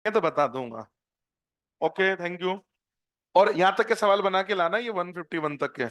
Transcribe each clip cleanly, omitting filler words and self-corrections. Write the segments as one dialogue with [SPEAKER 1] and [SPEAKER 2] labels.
[SPEAKER 1] ये तो बता दूंगा। Okay, thank you. और यहां तक के सवाल बना के लाना, ये 151 तक के।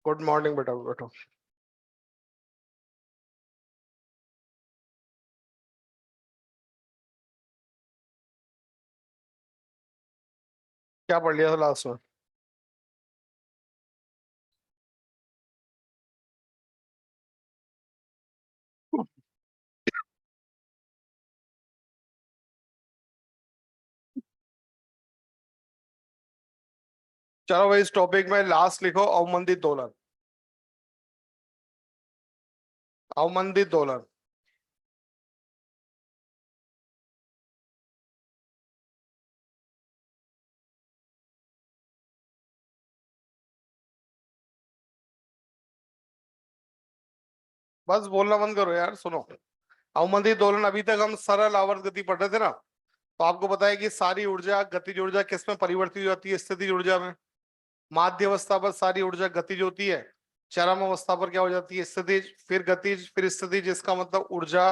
[SPEAKER 2] गुड मॉर्निंग बेटा, बैठो। क्या पढ़ लिया था लास्ट में? चलो भाई, इस टॉपिक में लास्ट लिखो अवमंदित दोलन। अवमंदित दोलन। बस बोलना बंद करो यार, सुनो। अवमंदित दोलन, अभी तक हम सरल आवर्त गति पढ़ रहे थे ना। तो आपको पता है कि सारी ऊर्जा, गतिज ऊर्जा किस में परिवर्तित हो जाती है? स्थितिज ऊर्जा में। माध्य अवस्था पर सारी ऊर्जा गतिज होती है। चरम अवस्था पर क्या हो जाती है? स्थितिज, फिर गतिज, फिर स्थितिज। इसका मतलब ऊर्जा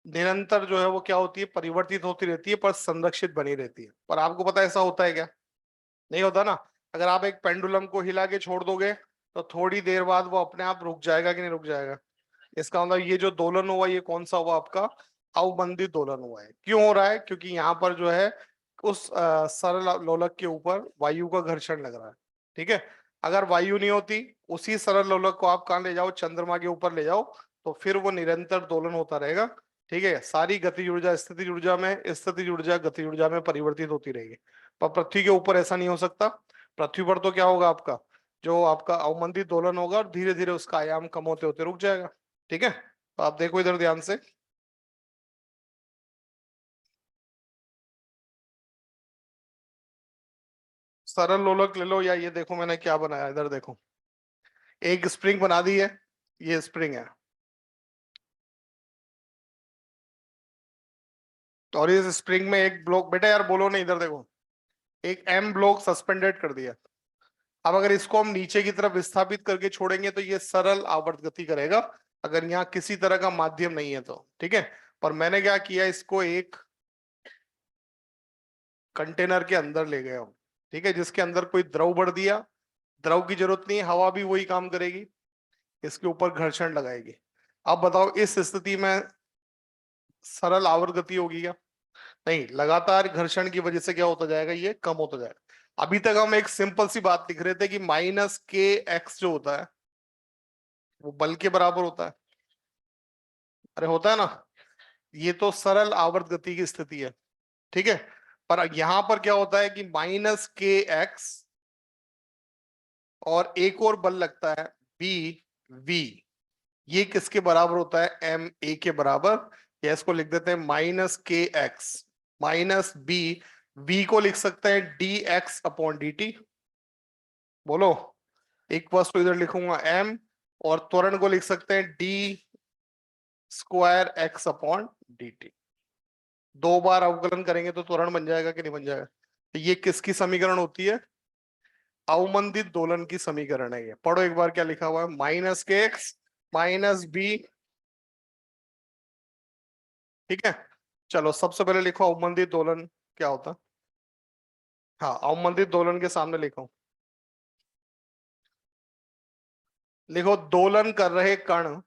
[SPEAKER 2] निरंतर जो है वो क्या होती है? परिवर्तित होती रहती है, पर संरक्षित बनी रहती है। पर आपको पता है ऐसा होता है क्या? नहीं होता ना। अगर आप एक पेंडुलम को हिला के छोड़ दोगे तो थोड़ी देर बाद वो अपने आप रुक जाएगा कि नहीं रुक जाएगा? इसका मतलब ये जो दोलन हुआ, ये कौन सा हुआ आपका? अवमंदित दोलन हुआ है। क्यों हो रहा है? क्योंकि यहाँ पर जो है उस सरल लोलक के ऊपर वायु का घर्षण लग रहा है। ठीक है। अगर वायु नहीं होती, उसी सरल लोलक को आप कहाँ ले जाओ? चंद्रमा के ऊपर ले जाओ, तो फिर वो निरंतर दोलन होता रहेगा। ठीक है। सारी गतिज ऊर्जा स्थितिज ऊर्जा में, स्थितिज ऊर्जा गतिज ऊर्जा में परिवर्तित होती रहेगी। पर पृथ्वी के ऊपर ऐसा नहीं हो सकता। पृथ्वी पर तो क्या होगा आपका? जो आपका अवमंदित दोलन होगा और धीरे धीरे उसका आयाम कम होते होते रुक जाएगा। ठीक है। तो आप देखो इधर ध्यान से। सरल लोलक ले लो, या ये देखो मैंने क्या बनाया, इधर देखो। एक स्प्रिंग बना दी है। ये स्प्रिंग है। और इस स्प्रिंग में एक ब्लॉक, बेटा यार बोलो नहीं, इधर देखो। एक एम ब्लॉक सस्पेंडेड कर दिया। अब अगर इसको हम नीचे की तरफ विस्थापित करके छोड़ेंगे तो ये सरल आवर्त गति करेगा, अगर यहाँ किसी तरह का माध्यम नहीं है तो। ठीक है। पर मैंने क्या किया, इसको एक कंटेनर के अंदर ले गया हूं। ठीक है। जिसके अंदर कोई द्रव भर दिया। द्रव की जरूरत नहीं है, हवा भी वही काम करेगी। इसके ऊपर घर्षण लगाएगी। अब बताओ इस स्थिति में सरल आवर्त गति होगी क्या? नहीं, लगातार घर्षण की वजह से क्या होता जाएगा? ये कम होता जाएगा। अभी तक हम एक सिंपल सी बात लिख रहे थे कि माइनस के एक्स जो होता है वो बल के बराबर होता है। अरे होता है ना। ये तो सरल आवर्त गति की स्थिति है। ठीक है। पर यहां पर क्या होता है कि माइनस के एक्स और एक और बल लगता है, बी वी। ये किसके बराबर होता है? एम ए के बराबर। या इसको लिख देते हैं माइनस के एक्स माइनस बी। वी को लिख सकते हैं D x upon D T. बोलो। एक बस तो इधर लिखूंगा एम, और त्वरण को लिख सकते हैं D square x upon D T. दो बार अवकलन करेंगे तो त्वरण बन जाएगा कि नहीं बन जाएगा? तो ये किसकी समीकरण होती है? अवमंदित दोलन की समीकरण है। ये पढ़ो एक बार क्या लिखा हुआ है, माइनस के एक्स माइनस बी। ठीक है। चलो सबसे पहले लिखो अवमंदित दोलन क्या होता है। हाँ, अवमंदित दोलन के सामने लिखो। लिखो दोलन कर रहे कण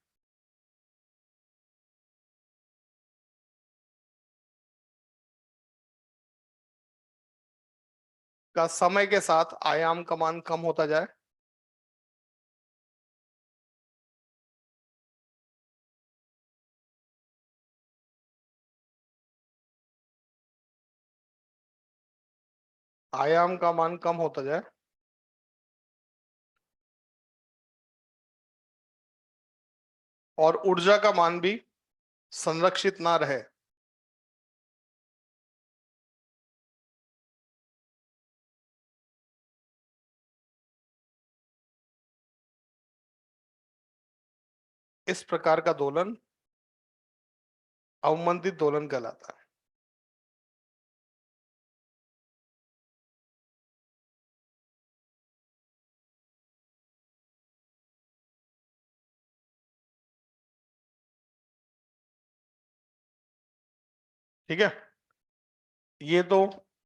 [SPEAKER 2] का समय के साथ आयाम का मान कम होता जाए। आयाम का मान कम होता जाए और ऊर्जा का मान भी संरक्षित ना रहे। इस प्रकार का दोलन अवमंदित दोलन कहलाता है। ठीक है। ये तो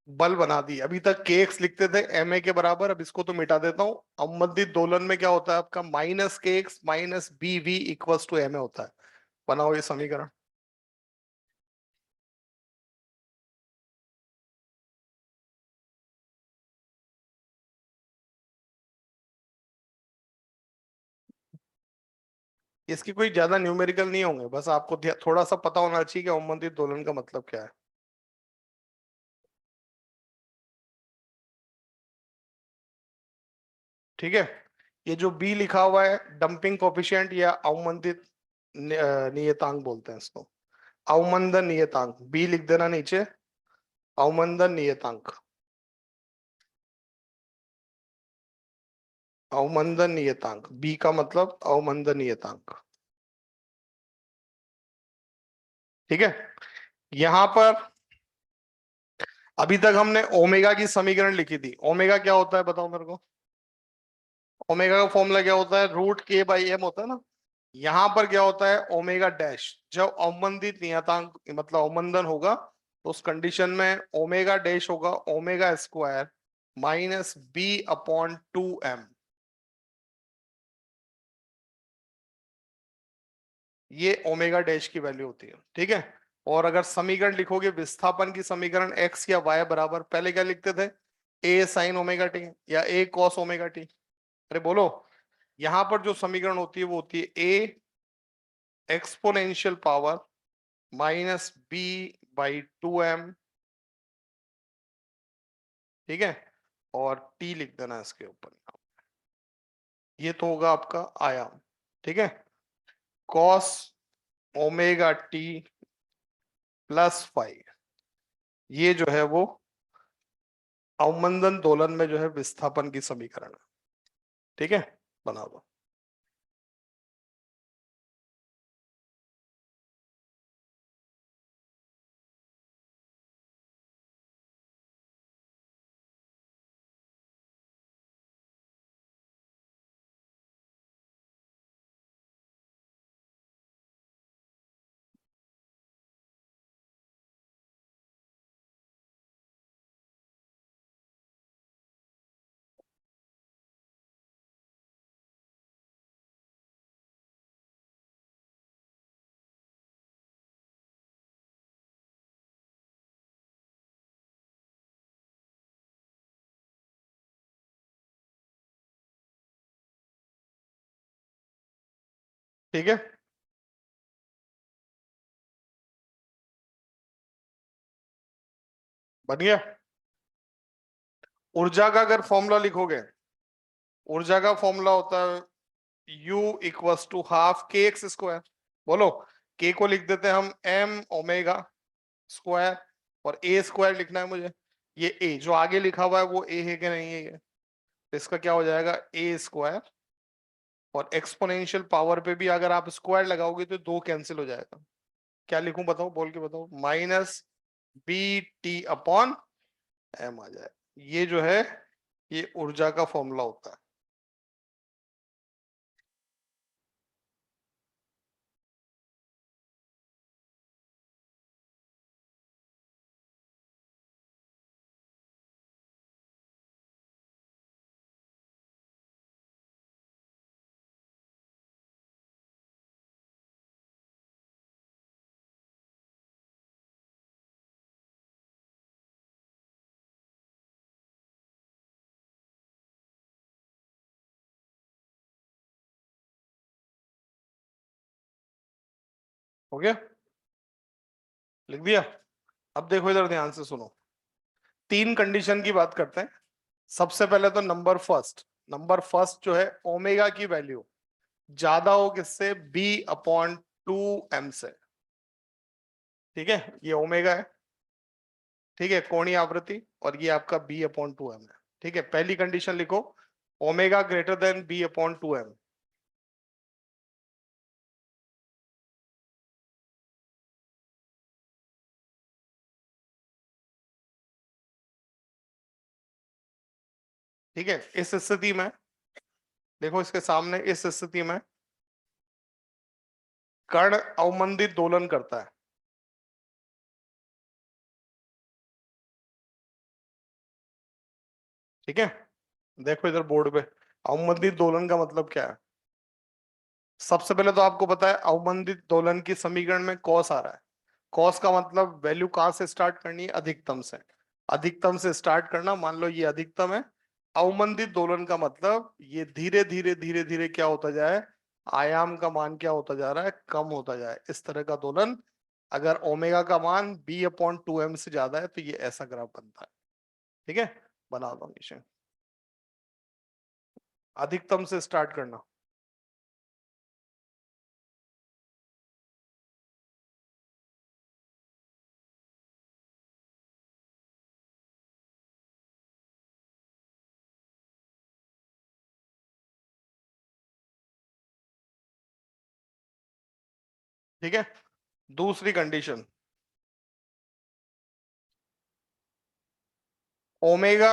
[SPEAKER 2] बल बना दी। अभी तक के एक्स लिखते थे एम ए के बराबर, अब इसको तो मिटा देता हूँ। अवमंदित दोलन में क्या होता है आपका, माइनस के x minus b v equals to m a होता है। बनाओ ये समीकरण। इसकी कोई ज्यादा न्यूमेरिकल नहीं होंगे, बस आपको थोड़ा सा पता होना चाहिए कि अवमंदित दोलन का मतलब क्या है। ठीक है, ये जो बी लिखा हुआ है डंपिंग कोफिशिएंट या अवमंदित नियतांक बोलते हैं इसको। अवमंदन नियतांक बी लिख देना नीचे, अवमंदन नियतांक। अवमंदन नियतांक बी का मतलब अवमंदन नियतांक। ठीक है, यहां पर अभी तक हमने ओमेगा की समीकरण लिखी थी। ओमेगा क्या होता है बताओ मेरे को। ओमेगा का फॉर्मूला क्या होता है, रूट के बाई एम होता है ना। यहां पर क्या होता है ओमेगा डैश, जब अवमंदित नियतांक मतलब अवमंदन होगा तो उस कंडीशन में ओमेगा डैश होगा omega square minus B upon 2m। ये ओमेगा डैश की वैल्यू होती है। ठीक है, और अगर समीकरण लिखोगे विस्थापन की समीकरण एक्स या वाई बराबर, पहले क्या लिखते थे, ए साइन ओमेगा टी या ए कॉस ओमेगा टी। अरे बोलो, यहां पर जो समीकरण होती है वो होती है a exponential power minus b by 2m। ठीक है, और टी लिख देना इसके ऊपर। ये तो होगा आपका आयाम। ठीक है, कॉस ओमेगा टी प्लस 5, ये जो है वो अवमंदन दोलन में जो है विस्थापन की समीकरण है। ठीक है, बना दो। ठीक है, बन गया। ऊर्जा का अगर फॉर्मूला लिखोगे, ऊर्जा का फॉर्मूला होता है U इक्वल्स टू हाफ के एक्स स्क्वायर। बोलो, के को लिख देते हैं हम एम ओमेगा स्क्वायर, और ए स्क्वायर लिखना है मुझे। ये ए जो आगे लिखा हुआ है वो ए है कि नहीं है ये, तो इसका क्या हो जाएगा ए स्क्वायर, और एक्सपोनेंशियल पावर पे भी अगर आप स्क्वायर लगाओगे तो दो कैंसिल हो जाएगा। क्या लिखूं बताओ, बोल के बताओ, minus B T upon M आ जाए। ये जो है ये ऊर्जा का फॉर्मूला होता है। हो गया, लिख दिया। अब देखो इधर ध्यान से सुनो, तीन कंडीशन की बात करते हैं। सबसे पहले तो नंबर फर्स्ट, नंबर फर्स्ट जो है ओमेगा की वैल्यू ज्यादा हो किससे, बी अपॉन 2m से। ठीक है, ये ओमेगा है। ठीक है, कोणीय आवृत्ति, और ये आपका बी अपॉन 2m है। ठीक है, पहली कंडीशन लिखो, omega greater than b upon 2m। ठीक है, इस स्थिति में देखो इसके सामने, इस स्थिति में कण अवमंदित दोलन करता है। ठीक है, देखो इधर बोर्ड पे अवमंदित दोलन का मतलब क्या है। सबसे पहले तो आपको पता है अवमंदित दोलन की समीकरण में कॉस आ रहा है। कॉस का मतलब वैल्यू कहां से स्टार्ट करनी है, अधिकतम से। अधिकतम से स्टार्ट करना, मान लो ये अधिकतम है। अवमंदित दोलन का मतलब ये धीरे धीरे धीरे धीरे क्या होता जाए, आयाम का मान क्या होता जा रहा है, कम होता जाए, इस तरह का दोलन। अगर ओमेगा का मान b/2m से ज्यादा है तो ये ऐसा ग्राफ बनता है। ठीक है, बना दो नीचे। अधिकतम से स्टार्ट करना। ठीक है, दूसरी कंडीशन, ओमेगा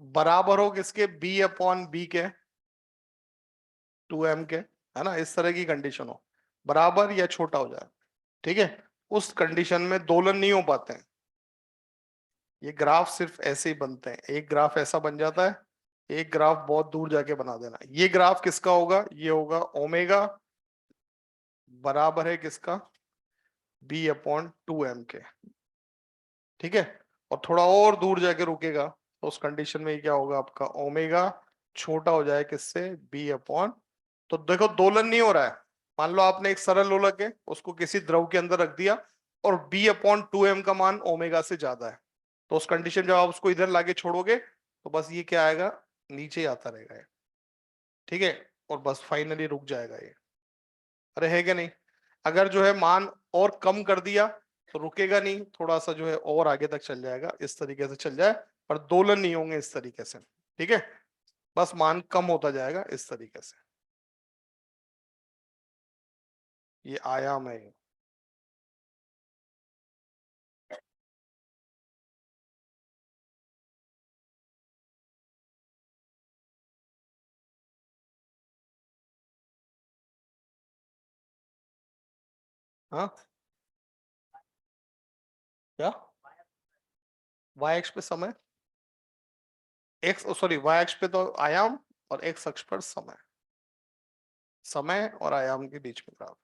[SPEAKER 2] बराबर हो किसके, b/b के, 2m के, है ना, इस तरह की कंडीशन हो, बराबर या छोटा हो जाए। ठीक है, उस कंडीशन में दोलन नहीं हो पाते हैं। ये ग्राफ सिर्फ ऐसे ही बनते हैं, एक ग्राफ ऐसा बन जाता है, एक ग्राफ बहुत दूर जाके बना देना। ये ग्राफ किसका होगा, ये होगा ओमेगा बराबर है किसका, b/2m के। ठीक है, और थोड़ा और दूर जाके रुकेगा तो उस कंडीशन में क्या होगा, आपका ओमेगा छोटा हो जाए किससे, b/, तो देखो दोलन नहीं हो रहा है। मान लो आपने एक सरल लोलक है, उसको किसी द्रव के अंदर रख दिया और b/2m का मान ओमेगा से ज्यादा है, तो उस कंडीशन जब आप उसको इधर लाके छोड़ोगे तो बस ये क्या आएगा, नीचे ही आता रहेगा ये। ठीक है, और बस फाइनली रुक जाएगा ये। अरे है क्या नहीं, अगर जो है मान और कम कर दिया तो रुकेगा नहीं, थोड़ा सा जो है और आगे तक चल जाएगा, इस तरीके से चल जाए, पर दोलन नहीं होंगे इस तरीके से। ठीक है, बस मान कम होता जाएगा इस तरीके से, ये आयाम है ये। हाँ, क्या, वाई अक्ष पे समय, एक्स सॉरी वाई अक्ष पे तो आयाम और एक्स अक्ष पर समय, समय और आयाम के बीच में ग्राफ।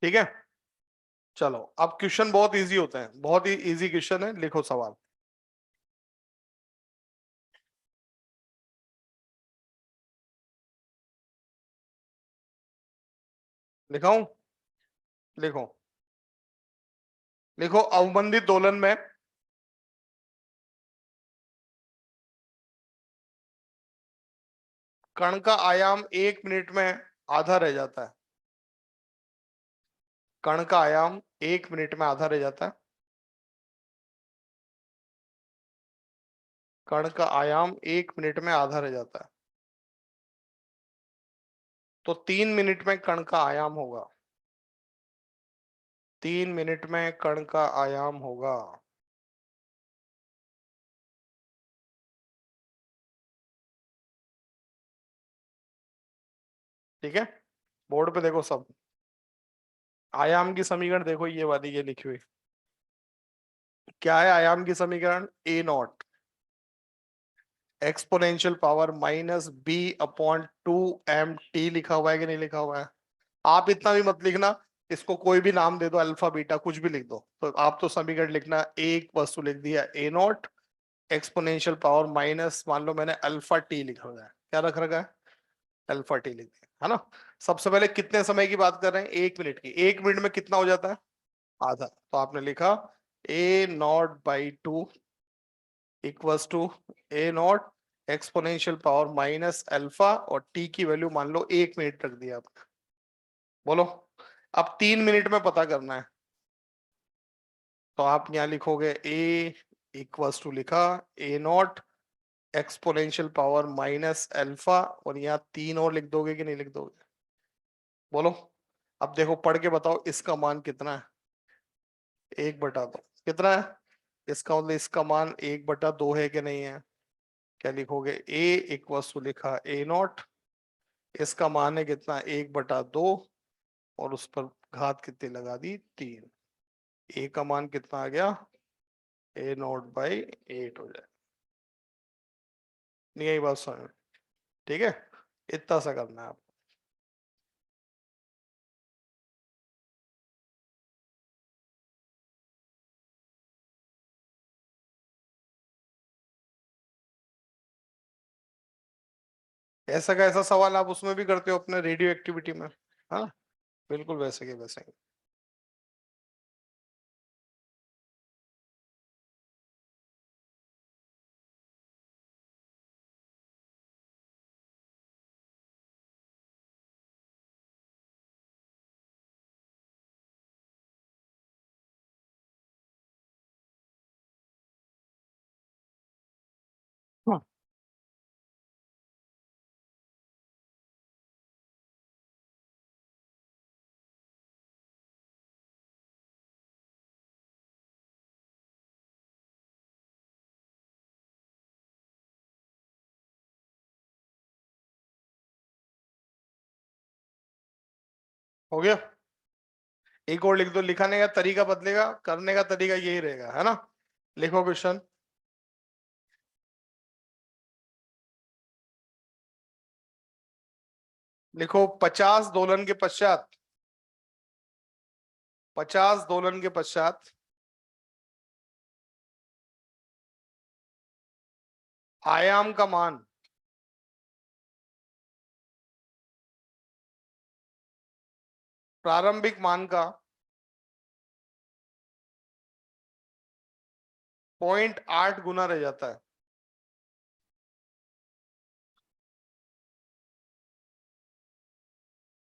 [SPEAKER 2] ठीक है, चलो अब क्वेश्चन बहुत इजी होते हैं, बहुत ही इजी क्वेश्चन है, लिखो सवाल। लिखाऊं, लिखो, लिखो अवमंदित दोलन में कण का आयाम 1 मिनट में आधा रह जाता है। कण का आयाम 1 मिनट में आधा रह जाता है। कण का आयाम 1 मिनट में आधा रह जाता है, तो 3 मिनट में कण का आयाम होगा। 3 मिनट में कण का आयाम होगा। ठीक है, बोर्ड पे देखो सब, आयाम की समीकरण देखो, ये वाली ये लिखी हुई क्या है, आयाम की समीकरण a0 एक्सपोनेंशियल पावर -b/2mt लिखा हुआ है कि नहीं लिखा हुआ है। आप इतना भी मत लिखना, इसको कोई भी नाम दे दो, अल्फा बीटा कुछ भी लिख दो, तो आप तो समीकरण लिखना, एक वस्तु लिख दिया a0 एक्सपोनेंशियल पावर माइनस, मान लो मैंने अल्फा टी लिखा हुआ है, क्या रख रखा है, अल्फा टी लिख दिया, है ना। सबसे पहले कितने समय की बात कर रहे हैं, 1 मिनट की, 1 मिनट में कितना हो जाता है, आधा, तो आपने लिखा a0/2 equals to a0 exponential power minus alpha, और टी की वैल्यू मान लो 1 मिनट रख दिया आपने। बोलो, अब 3 मिनट में पता करना है, तो आप यहाँ लिखोगे a इक्वल्स टू लिखा a0 exponential power minus alpha, और यहाँ 3 और लिख दोगे कि नहीं लिख दोगे, बोलो। अब देखो पढ़ के बताओ इसका मान कितना है, 1/2 कितना है, इसका मतलब इसका मान 1/2 है कि नहीं है, क्या लिखोगे, ए इक्वल्स टू लिखा ए नॉट, इसका मान है कितना 1/2 और उस पर घात कितनी लगा दी 3, ए का मान कितना आ गया ए नॉट बाई 8 हो जाए। नहीं यही बात समझ, ठीक है, इतना सा करना है आप। ऐसा का ऐसा सवाल आप उसमें भी करते हो अपने रेडियो एक्टिविटी में, हाँ बिल्कुल वैसे के वैसे ही। हाँ। हो गया, एक और लिख दो, लिखाने का तरीका बदलेगा, करने का तरीका यही रहेगा, है ना। लिखो क्वेश्चन। लिखो 50 दोलन के पश्चात, 50 दोलन के पश्चात आयाम का मान प्रारंभिक मान का 0.8 गुना रह जाता है।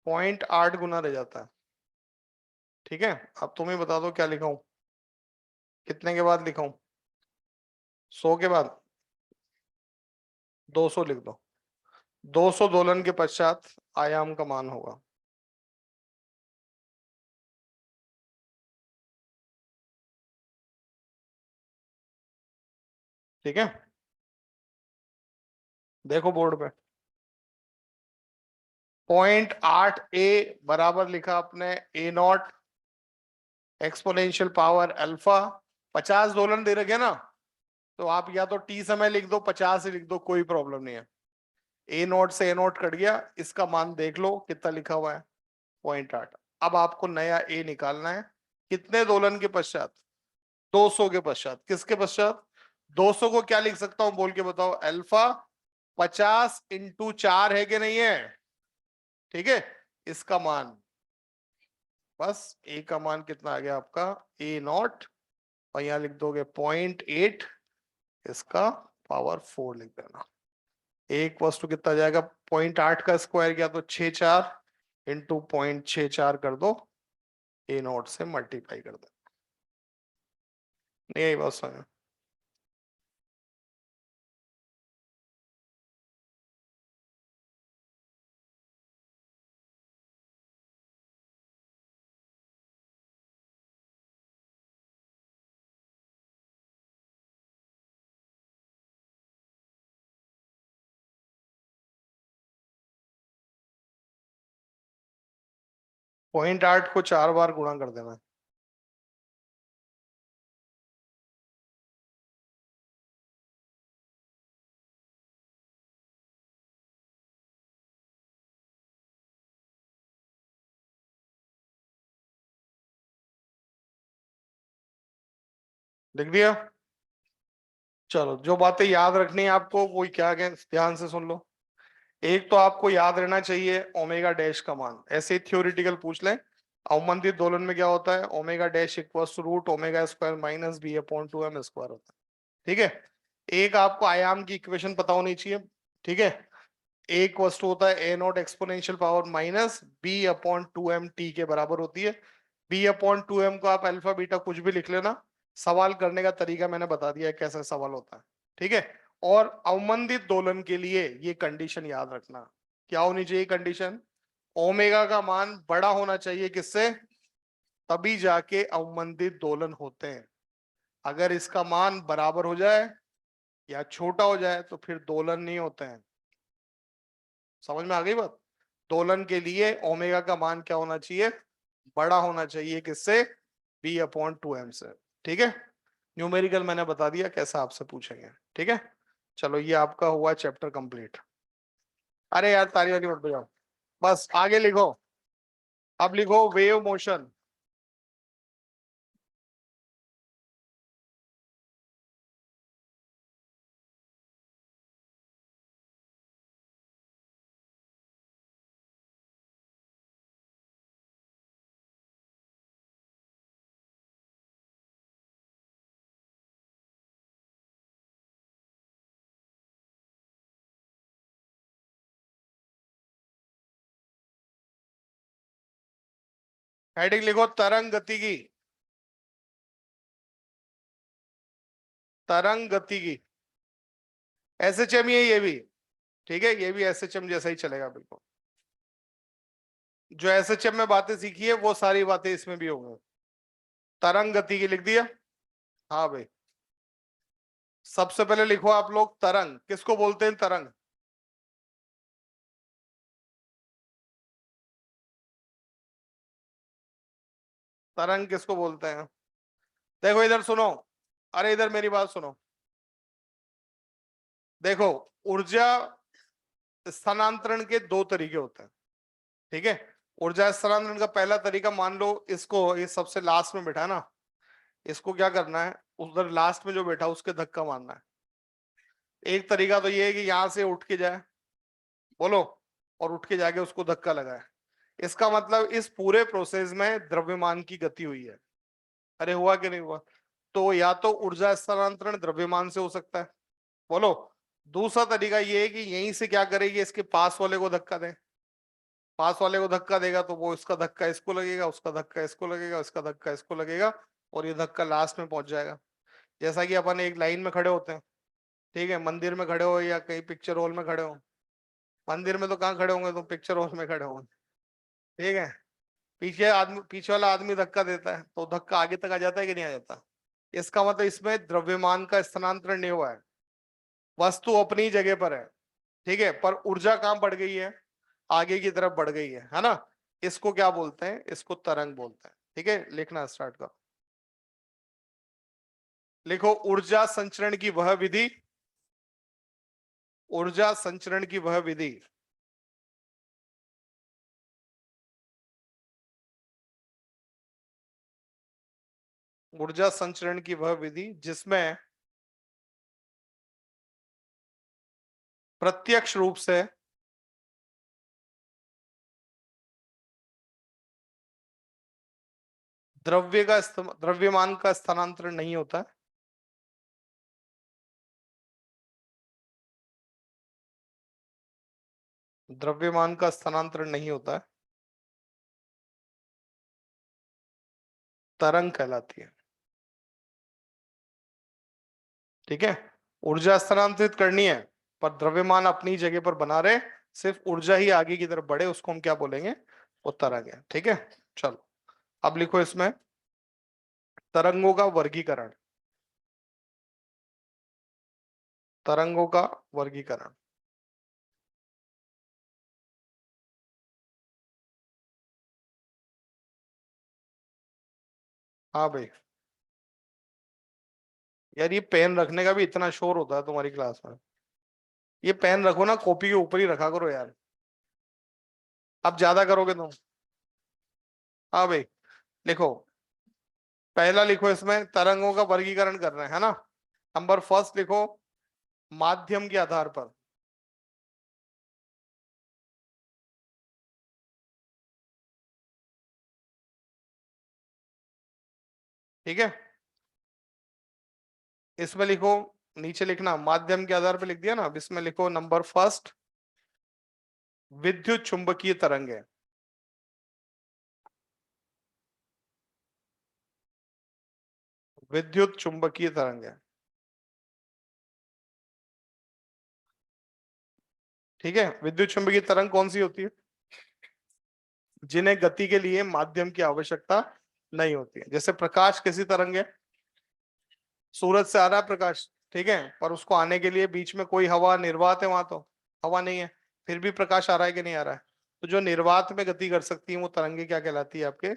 [SPEAKER 2] 0.8 गुना रह जाता है, ठीक है। अब तुम ही बता दो क्या लिखाऊं, कितने के बाद लिखाऊं, 100 के बाद, 200 लिख दो। 200 दोलन के पश्चात आयाम का मान होगा, ठीक है। देखो बोर्ड पे 0.8 ए बराबर लिखा आपने ए नॉट एक्सपोनेंशियल पावर अल्फा। 50 दोलन दे रखे ना, तो आप या तो टी समय लिख दो 50 ही लिख दो, कोई प्रॉब्लम नहीं है। ए नॉट से ए नॉट कट गया, इसका मान देख लो कितना लिखा हुआ है 0.8। अब आपको नया ए निकालना है, कितने दोलन के पश्चात, 200 के पश्चात। किसके पश्चात, 200 को क्या लिख सकता हूं बोल के बताओ, अल्फा 50 इंटू 4 है कि नहीं है, ठीक है। इसका मान, बस ए का मान कितना आ गया आपका ए नॉट, और यहां लिख दोगे 0.8, इसका पावर 4 लिख देना। एक वस्तु कितना जाएगा, 0.8 का स्क्वायर किया तो 64 इंटू 0.64 कर दो, ए नॉट से मल्टीप्लाई कर दो। नहीं यही बात समझ, 0.8 को 4 बार गुणा कर देना। लिख दिया, चलो जो बातें याद रखनी है आपको वो क्या है, ध्यान से सुन लो। एक तो आपको याद रहना चाहिए ओमेगा डैश का मान, ऐसे थ्योरेटिकल पूछ लें। अवमंदित दोलन में क्या होता है, omega dash equals to root omega square minus B upon 2m square होता है, ठीक है। एक आपको आयाम की इक्वेशन पता होनी चाहिए, ठीक है। एक वस्तु होता है A naught exponential power minus B upon 2m T के बराबर होती है। बी अपॉन 2m को आप अल्फा बीटा कुछ भी लिख लेना, सवाल करने का तरीका मैंने बता दिया है कैसा सवाल होता है, ठीक है। और अवमंदित दोलन के लिए ये कंडीशन याद रखना, क्या होनी चाहिए कंडीशन, ओमेगा का मान बड़ा होना चाहिए किससे, तभी जाके अवमंदित दोलन होते हैं। अगर इसका मान बराबर हो जाए या छोटा हो जाए तो फिर दोलन नहीं होते हैं। समझ में आ गई बात? दोलन के लिए ओमेगा का मान क्या होना चाहिए? बड़ा होना चाहिए, किससे? b/2m से। ठीक है, न्यूमेरिकल मैंने बता दिया कैसा आपसे पूछेंगे। ठीक है, चलो ये आपका हुआ चैप्टर कंप्लीट। अरे यार ताली वाली मत बजाओ, बस आगे लिखो। अब लिखो वेव मोशन। हेडिंग लिखो तरंग गति की। तरंग गति की एसएचएम ही है ये भी। ठीक है, ये भी एसएचएम जैसा ही चलेगा बिल्कुल। जो एसएचएम में बातें सीखी है वो सारी बातें इसमें भी होंगी। तरंग गति की लिख दिया। हाँ भाई, सबसे पहले लिखो आप लोग तरंग किसको बोलते हैं? तरंग तरंग किसको बोलते हैं? देखो इधर सुनो, अरे इधर मेरी बात सुनो। देखो, ऊर्जा स्थानांतरण के दो तरीके होते हैं। ठीक है, ऊर्जा स्थानांतरण का पहला तरीका, मान लो इसको, ये सबसे लास्ट में बैठा है ना, इसको क्या करना है? उधर लास्ट में जो बैठा उसके धक्का मारना है। एक तरीका तो ये है कि यहां से उठ के जाए, बोलो, और उठ के जाके उसको धक्का लगाए। इसका मतलब इस पूरे प्रोसेस में द्रव्यमान की गति हुई है। अरे हुआ कि नहीं हुआ? तो या तो ऊर्जा स्थानांतरण द्रव्यमान से हो सकता है, बोलो। दूसरा तरीका ये है कि यहीं से क्या करेगी, इसके पास वाले को धक्का दे। पास वाले को धक्का देगा तो वो इसका धक्का इसको लगेगा, उसका धक्का इसको लगेगा, इसका धक्का इसको लगेगा, और ये धक्का लास्ट में पहुंच जाएगा। जैसा कि अपन एक लाइन में खड़े होते हैं, ठीक है, मंदिर में खड़े हो या कहीं पिक्चर हॉल में खड़े हो। मंदिर में तो कहाँ खड़े होंगे, तो पिक्चर हॉल में खड़े होंगे। ठीक है, पीछे आदमी, पीछे वाला आदमी धक्का देता है तो धक्का आगे तक आ जाता है कि नहीं आ जाता? इसका मतलब इसमें द्रव्यमान का स्थानांतरण नहीं हुआ है, वस्तु अपनी जगह पर है। ठीक है, पर ऊर्जा कहाँ बढ़ गई है? आगे की तरफ बढ़ गई है ना? इसको क्या बोलते हैं? इसको तरंग बोलते हैं। ठीक है, लिखना स्टार्ट करो। लिखो ऊर्जा संचरण की वह विधि, ऊर्जा संचरण की वह विधि ऊर्जा संचरण की वह विधि जिसमें प्रत्यक्ष रूप से द्रव्यमान का स्थानांतरण नहीं होता है। द्रव्यमान का स्थानांतरण नहीं होता है, तरंग कहलाती है। ठीक है, ऊर्जा स्थानांतरित करनी है पर द्रव्यमान अपनी जगह पर बना रहे, सिर्फ ऊर्जा ही आगे की तरफ बढ़े, उसको हम क्या बोलेंगे? वो तरंग है। ठीक है, चलो अब लिखो इसमें तरंगों का वर्गीकरण। तरंगों का वर्गीकरण। हाँ भाई, यार ये पेन रखने का भी इतना शोर होता है तुम्हारी क्लास में। ये पेन रखो ना, कॉपी के ऊपर ही रखा करो यार, अब ज्यादा करोगे तुम। हाँ भाई, लिखो, पहला लिखो इसमें तरंगों का वर्गीकरण करना है ना। नंबर फर्स्ट लिखो माध्यम के आधार पर। ठीक है, इसमें लिखो, नीचे लिखना माध्यम के आधार पर लिख दिया ना, अब इसमें लिखो नंबर फर्स्ट विद्युत चुंबकीय तरंगे। विद्युत चुंबकीय तरंगे। ठीक है, विद्युत चुंबकीय तरंग कौन सी होती है? जिन्हें गति के लिए माध्यम की आवश्यकता नहीं होती है। जैसे प्रकाश कैसी तरंग है? सूरज से आ रहा है प्रकाश, ठीक है, पर उसको आने के लिए बीच में कोई हवा निर्वात है, वहां तो हवा नहीं है, फिर भी प्रकाश आ रहा है कि नहीं आ रहा है? तो जो निर्वात में गति कर सकती है वो तरंगे क्या कहलाती है आपके?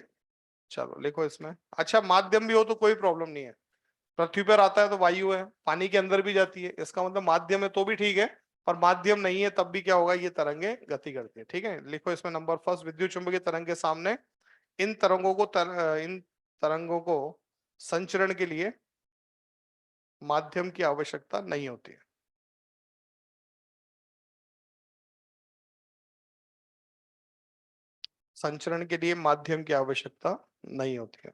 [SPEAKER 2] चलो लिखो इसमें। अच्छा, माध्यम भी हो तो कोई प्रॉब्लम नहीं है। पृथ्वी पर आता है तो वायु है, पानी के अंदर भी जाती है, इसका मतलब माध्यम है तो भी ठीक है, पर माध्यम नहीं है तब भी क्या होगा, ये तरंगे गति करती है। ठीक है, लिखो इसमें नंबर फर्स्ट, विद्युत चुंबकीय तरंग के सामने इन तरंगों को संचरण के लिए माध्यम की आवश्यकता नहीं होती है। संचरण के लिए माध्यम की आवश्यकता नहीं होती है।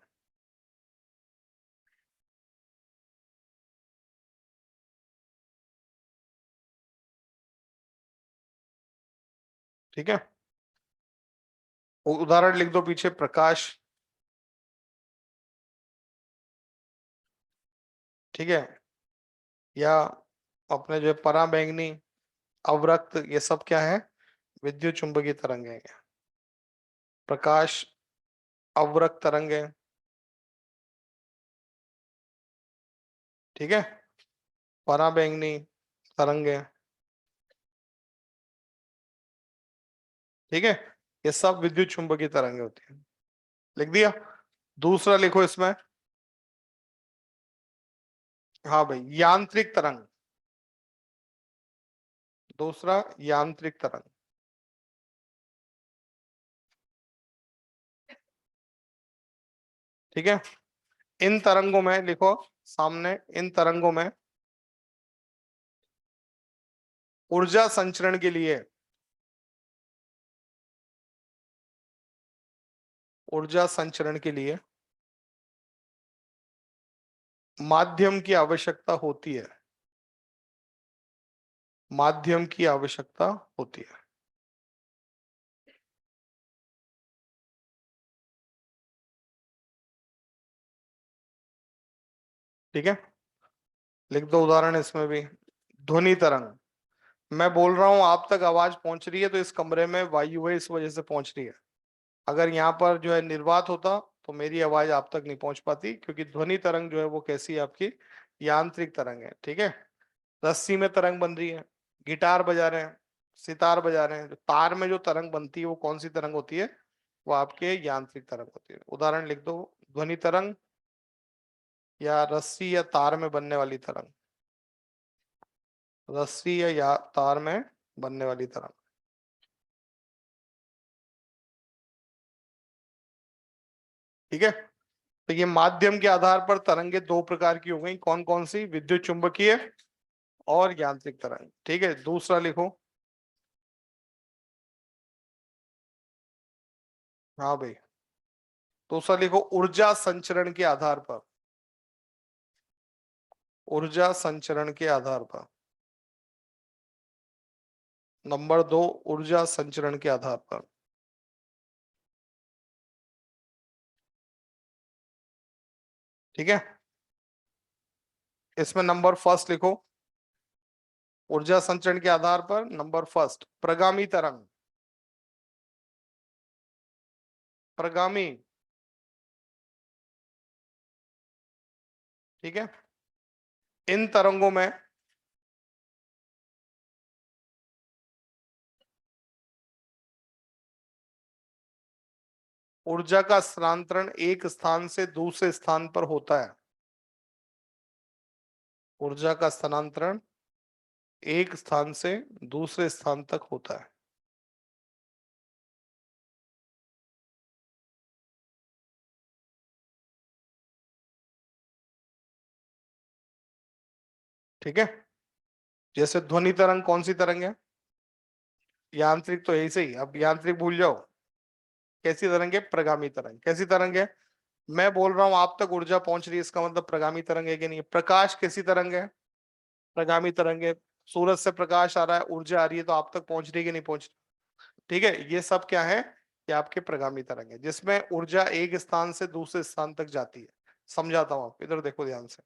[SPEAKER 2] ठीक है, उदाहरण लिख दो पीछे, प्रकाश, ठीक है, या अपने जो है पराबैंगनी, अवरक्त, ये सब क्या है? विद्युत चुंबकीय तरंगे हैं। प्रकाश अवरक्त तरंगे, ठीक है, पराबैंगनी तरंगे, ठीक है, ये सब विद्युत चुंबकीय तरंगे होती है। लिख दिया। दूसरा लिखो इसमें, हाँ भाई, यांत्रिक तरंग। दूसरा, यांत्रिक तरंग। ठीक है, इन तरंगों में लिखो सामने, इन तरंगों में ऊर्जा संचरण के लिए, ऊर्जा संचरण के लिए माध्यम की आवश्यकता होती है, माध्यम की आवश्यकता होती है। ठीक है, लिख दो उदाहरण इसमें भी। ध्वनि तरंग, मैं बोल रहा हूं आप तक आवाज पहुंच रही है तो इस कमरे में वायु है, इस वजह से पहुंच रही है। अगर यहाँ पर जो है निर्वात होता तो मेरी आवाज आप तक नहीं पहुंच पाती, क्योंकि ध्वनि तरंग जो है वो कैसी है आपकी? यांत्रिक तरंग है। ठीक है, रस्सी में तरंग बन रही है, गिटार बजा रहे हैं, सितार बजा रहे हैं, जो तार में जो तरंग बनती है वो कौन सी तरंग होती है? वो आपके यांत्रिक तरंग होती है। उदाहरण लिख दो, ध्वनि तरंग या रस्सी या तार में बनने वाली तरंग, रस्सी या तार में बनने वाली तरंग। ठीक है, तो ये माध्यम के आधार पर तरंगे दो प्रकार की हो गई, कौन कौन सी? विद्युत चुंबकीय और यांत्रिक तरंग। ठीक है, दूसरा लिखो। हाँ भाई, दूसरा लिखो, ऊर्जा संचरण के आधार पर, ऊर्जा संचरण के आधार पर। नंबर दो, ऊर्जा संचरण के आधार पर। ठीक है, इसमें नंबर फर्स्ट लिखो, ऊर्जा संचरण के आधार पर नंबर फर्स्ट, प्रगामी तरंग। प्रगामी, ठीक है, इन तरंगों में ऊर्जा का स्थानांतरण एक स्थान से दूसरे स्थान पर होता है। ऊर्जा का स्थानांतरण एक स्थान से दूसरे स्थान तक होता है। ठीक है, जैसे ध्वनि तरंग कौन सी तरंग है? यांत्रिक तो यही सही, अब यांत्रिक भूल जाओ। कैसी तरंग है? प्रगामी तरंग। कैसी तरंग है? मैं बोल रहा हूं आप तक ऊर्जा पहुंच रही है, इसका मतलब प्रगामी तरंग है कि नहीं? प्रकाश कैसी तरंग है? प्रगामी तरंग है। सूरज से प्रकाश आ रहा है, ऊर्जा आ रही है, तो आप तक पहुंच रही है कि नहीं पहुंच रही? ठीक है, ये सब क्या है? ये आपके प्रगामी तरंग है, जिसमें ऊर्जा एक स्थान से दूसरे स्थान तक जाती है। समझाता हूं, आप इधर देखो ध्यान से,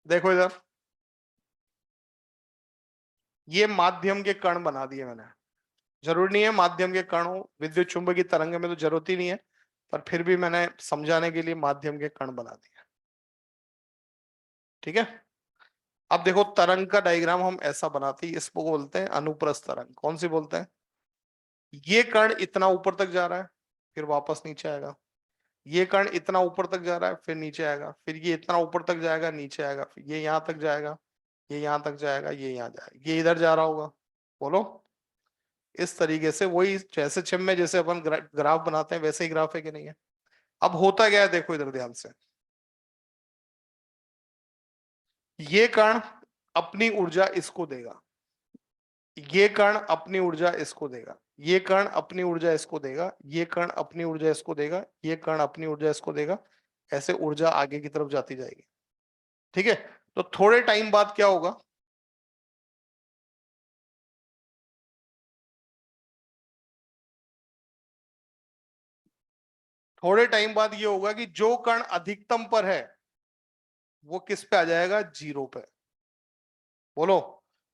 [SPEAKER 2] देखो इधर, ये माध्यम के कण बना दिए मैंने। जरूरी नहीं है माध्यम के कण हो, विद्युत चुंबकीय तरंग में तो जरूरत ही नहीं है, पर फिर भी मैंने समझाने के लिए माध्यम के कण बना दिए। ठीक है। अब देखो तरंग का डायग्राम हम ऐसा बनाते हैं, इसको बोलते हैं अनुप्रस्थ तरंग। कौन सी बोलते हैं? ये कण इतना ऊपर तक जा रहा है, फिर वापस नीचे आएगा। ये कण इतना ऊपर तक जा रहा है, फिर नीचे आएगा। फिर ये इतना ऊपर तक जाएगा, नीचे आएगा। फिर ये यहाँ तक जाएगा, ये यहाँ तक जाएगा, ये यहाँ जाएगा, ये इधर जा रहा होगा। बोलो। इस तरीके से वही जैसे छिम में जैसे अपन ग्राफ बनाते हैं वैसे ही ग्राफ है कि नहीं है? अब होता क्या है देखो इधर ध्यान से। ये कण अपनी ऊर्जा इसको देगा, ये कण अपनी ऊर्जा इसको देगा, ये कण अपनी ऊर्जा इसको देगा, ये कण अपनी ऊर्जा इसको देगा, ये कण अपनी ऊर्जा इसको देगा। ऐसे ऊर्जा आगे की तरफ जाती जाएगी। ठीक है। तो थोड़े टाइम बाद क्या होगा? थोड़े टाइम बाद ये होगा कि जो कण अधिकतम पर है वो किस पे आ जाएगा? जीरो पे। बोलो।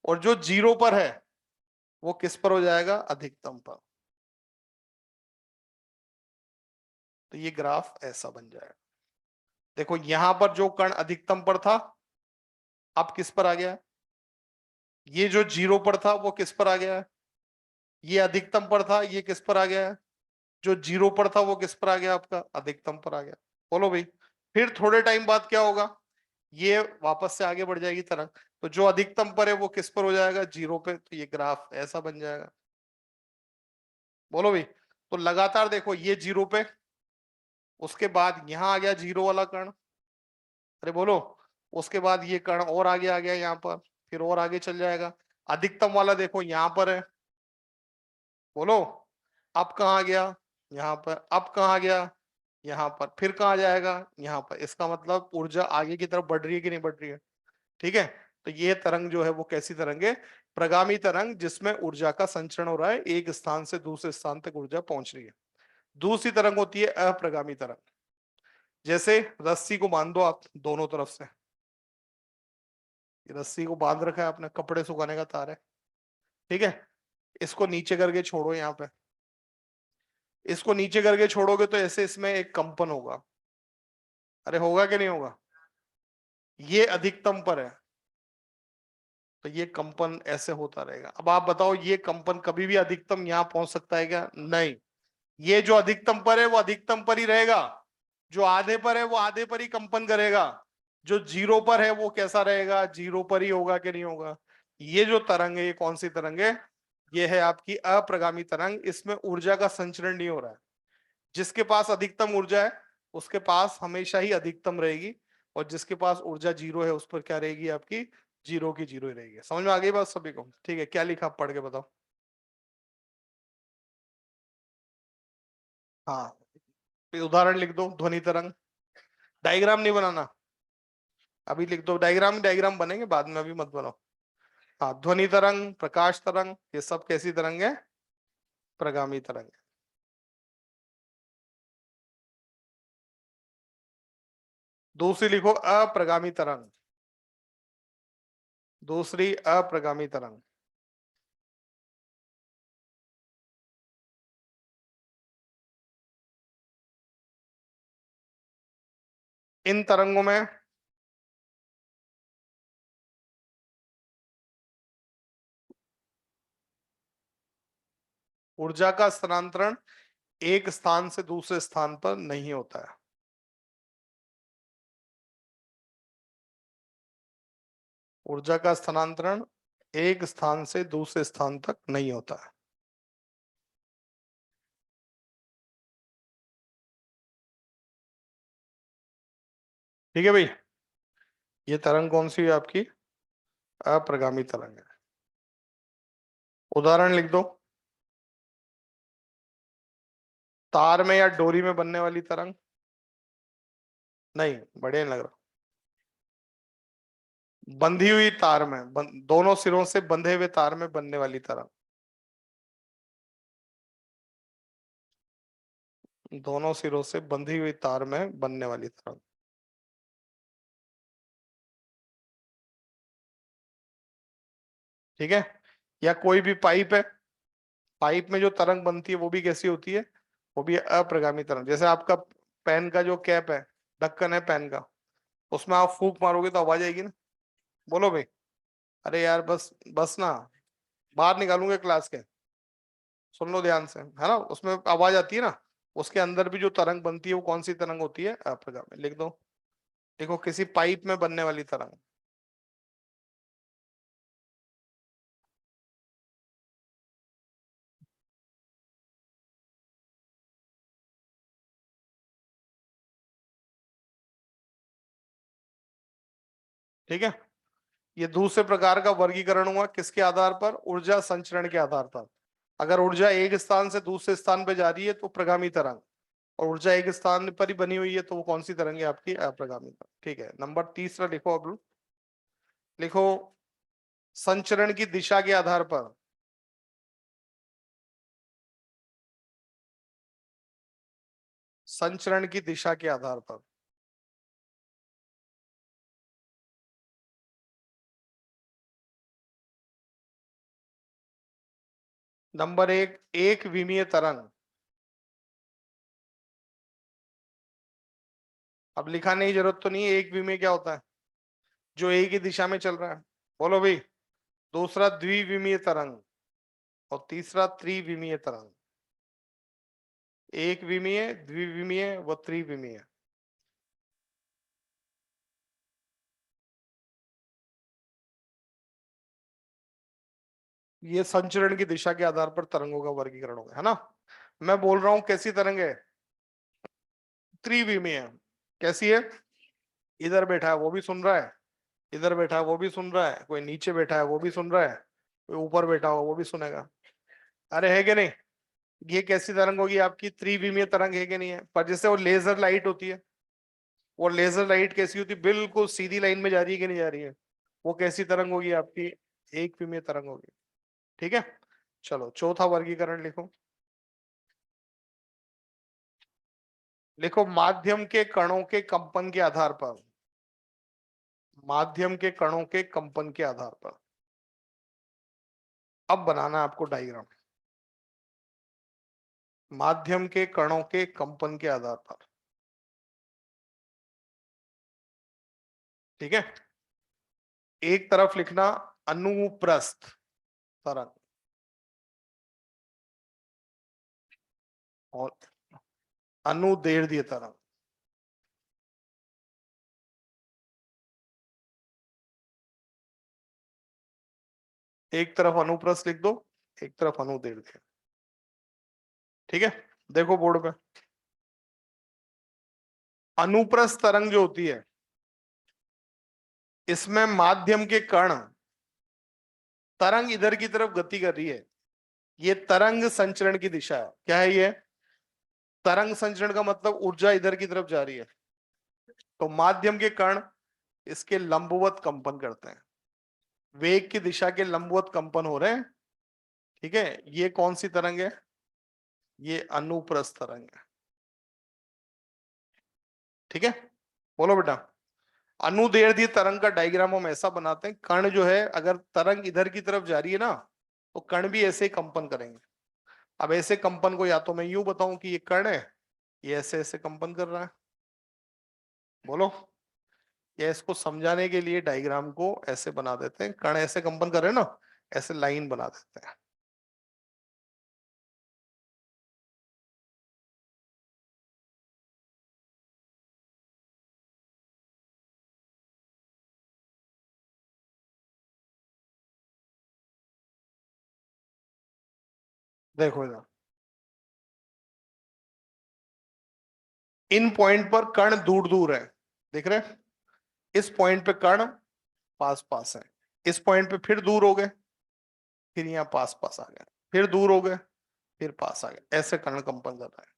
[SPEAKER 2] और जो जीरो पर है वो किस पर हो जाएगा? अधिकतम पर। तो ये ग्राफ ऐसा बन जाएगा। देखो यहां पर जो कण अधिकतम पर था अब किस पर आ गया है? ये जो जीरो पर था वो किस पर आ गया है? ये अधिकतम पर था, ये किस पर आ गया है? जो जीरो पर था वो किस पर आ गया? आपका अधिकतम पर आ गया। बोलो भाई। फिर थोड़े टाइम बाद क्या होगा? ये वापस से आगे बढ़ जाएगी तरंग। तो जो अधिकतम पर है वो किस पर हो जाएगा? जीरो पे। तो ये ग्राफ ऐसा बन जाएगा। बोलो भाई। तो लगातार देखो ये जीरो पे, उसके बाद यहां आ गया जीरो वाला कण। अरे बोलो। उसके बाद ये कण और आगे आ गया यहाँ पर, फिर और आगे चल जाएगा। अधिकतम वाला देखो यहाँ पर है। बोलो। अब कहाँ गया? यहाँ पर। अब कहाँ गया? यहाँ पर। फिर कहाँ जाएगा? यहाँ पर। इसका मतलब ऊर्जा आगे की तरफ बढ़ रही है कि नहीं बढ़ रही है? ठीक है। तो ये तरंग जो है वो कैसी तरंग है? प्रगामी तरंग, जिसमें ऊर्जा का संचरण हो रहा है, एक स्थान से दूसरे स्थान तक ऊर्जा पहुंच रही है। दूसरी तरंग होती है अप्रगामी तरंग। जैसे रस्सी को बांध दो आप दोनों तरफ से, रस्सी को बांध रखा है आपने, कपड़े सुखाने का तार है। ठीक है। इसको नीचे करके छोड़ो यहाँ पे। इसको नीचे करके छोड़ोगे तो ऐसे इसमें एक कंपन होगा। अरे होगा कि नहीं होगा? ये अधिकतम पर है तो ये कंपन ऐसे होता रहेगा। अब आप बताओ ये कंपन कभी भी अधिकतम यहाँ पहुंच सकता है क्या? नहीं। ये जो अधिकतम पर है वो अधिकतम पर ही रहेगा, जो आधे पर है वो आधे पर ही कंपन करेगा, जो जीरो पर है वो कैसा रहेगा? जीरो पर ही होगा कि नहीं होगा? ये जो तरंग है ये कौन सी तरंग है? ये है आपकी अप्रगामी तरंग। इसमें ऊर्जा का संचरण नहीं हो रहा है। जिसके पास अधिकतम ऊर्जा है उसके पास हमेशा ही अधिकतम रहेगी, और जिसके पास ऊर्जा जीरो है उस पर क्या रहेगी? आपकी जीरो की जीरो ही रहेगी। समझ में आ गई बात सभी को? ठीक है, क्या लिखा आप पढ़ के बताओ। हाँ, फिर उदाहरण लिख दो। ध्वनि तरंग। डायग्राम नहीं बनाना, अभी लिख दो। डायग्राम डायग्राम बनेंगे बाद में, अभी मत बनाओ। हाँ, ध्वनि तरंग, प्रकाश तरंग, ये सब कैसी तरंग है? प्रगामी तरंग है। दूसरी लिखो अप्रगामी तरंग। दूसरी अप्रगामी तरंग। इन तरंगों में ऊर्जा का स्थानांतरण एक स्थान से दूसरे स्थान पर नहीं होता है। ऊर्जा का स्थानांतरण एक स्थान से दूसरे स्थान तक नहीं होता है। ठीक है भाई। ये तरंग कौन सी है? आपकी अप्रगामी तरंग है। उदाहरण लिख दो। तार में या डोरी में बनने वाली तरंग। नहीं, बढ़िया नहीं लग रहा। बंधी हुई तार में दोनों सिरों से बंधे हुए तार में बनने वाली तरंग। दोनों सिरों से बंधी हुई तार में बनने वाली तरंग। ठीक है। या कोई भी पाइप है, पाइप में जो तरंग बनती है वो भी कैसी होती है? वो भी अप्रगामी तरंग। जैसे आपका पेन का जो कैप है, ढक्कन है पेन का, उसमें आप फूंक मारोगे तो आवाज आएगी ना। बोलो भाई। अरे यार बस बस ना, बाहर निकालूंगे क्लास के। सुन लो ध्यान से, है ना, उसमें आवाज आती है ना, उसके अंदर भी जो तरंग बनती है वो कौन सी तरंग होती है, प्रकार में लिख दो। देखो किसी पाइप में बनने वाली तरंग। ठीक है। ये दूसरे प्रकार का वर्गीकरण हुआ किसके आधार पर, ऊर्जा संचरण के आधार पर। अगर ऊर्जा एक स्थान से दूसरे स्थान पे जा रही है तो प्रगामी तरंग, और ऊर्जा एक स्थान पर ही बनी हुई है तो वो कौन सी तरंग है आपकी, अप्रगामी तरंग। ठीक है, नंबर तीसरा लिखो अब। लिखो, संचरण की दिशा के आधार पर, संचरण की दिशा के आधार पर। नंबर एक विमीय तरंग। अब लिखा नहीं, जरूरत तो नहीं है, एक विमीय क्या होता है, जो एक ही दिशा में चल रहा है। बोलो भाई। दूसरा द्विविमीय तरंग, और तीसरा त्रिविमीय तरंग। एक विमीय, द्विविमीय व त्रिविमीय। ये संचरण की दिशा के आधार पर तरंगों का वर्गीकरण होगा, है ना। मैं बोल रहा हूं कैसी तरंग है, त्रिविमीय। कैसी है, इधर बैठा है वो भी सुन रहा है, इधर बैठा है वो भी सुन रहा है, कोई नीचे बैठा है वो भी सुन रहा है, कोई ऊपर बैठा हो वो भी सुनेगा। अरे है कि नहीं। ये कैसी तरंग होगी आपकी, त्रिविमीय तरंग है कि नहीं है। पर जैसे वो लेजर लाइट होती है, वो लेजर लाइट कैसी होती है, बिल्कुल सीधी लाइन में जा रही है कि नहीं जा रही है, वो कैसी तरंग होगी आपकी, एक विमीय तरंग होगी। ठीक है। चलो चौथा वर्गीकरण लिखो। लिखो, माध्यम के कणों के कंपन के आधार पर, माध्यम के कणों के कंपन के आधार पर। अब बनाना है आपको डायग्राम, माध्यम के कणों के कंपन के आधार पर। ठीक है। एक तरफ लिखना अनुप्रस्थ तरंग, और अनुदैर्ध्य तरंग। एक तरफ अनुप्रस्थ लिख दो, एक तरफ अनुदैर्ध्य। ठीक है। देखो बोर्ड पे, अनुप्रस्थ तरंग जो होती है, इसमें माध्यम के कण, तरंग इधर की तरफ गति कर रही है, ये तरंग संचरण की दिशा है। क्या है ये, तरंग संचरण का मतलब ऊर्जा इधर की तरफ जा रही है, तो माध्यम के कण इसके लंबवत कंपन करते हैं, वेग की दिशा के लंबवत कंपन हो रहे हैं। ठीक है, ये कौन सी तरंग है, ये अनुप्रस्थ तरंग है। ठीक है। बोलो बेटा। अनुदैर्ध्य तरंग का डायग्राम हम ऐसा बनाते हैं, कण जो है अगर तरंग इधर की तरफ जा रही है ना, तो कण भी ऐसे ही कंपन करेंगे। अब ऐसे कंपन को या तो मैं यूं बताऊं कि ये कण है, ये ऐसे ऐसे कंपन कर रहा है। बोलो। या इसको समझाने के लिए डायग्राम को ऐसे बना देते हैं, कण ऐसे कंपन कर रहे हैं ना, ऐसे लाइन बना देते हैं। देखो इधर, इन पॉइंट पर कण दूर दूर है, देख रहे हैं। इस पॉइंट पे कण पास पास है, इस पॉइंट पे फिर दूर हो गए, फिर यहाँ पास पास आ गए, फिर दूर हो गए, फिर पास आ गए, ऐसे कण कंपन कर रहा है।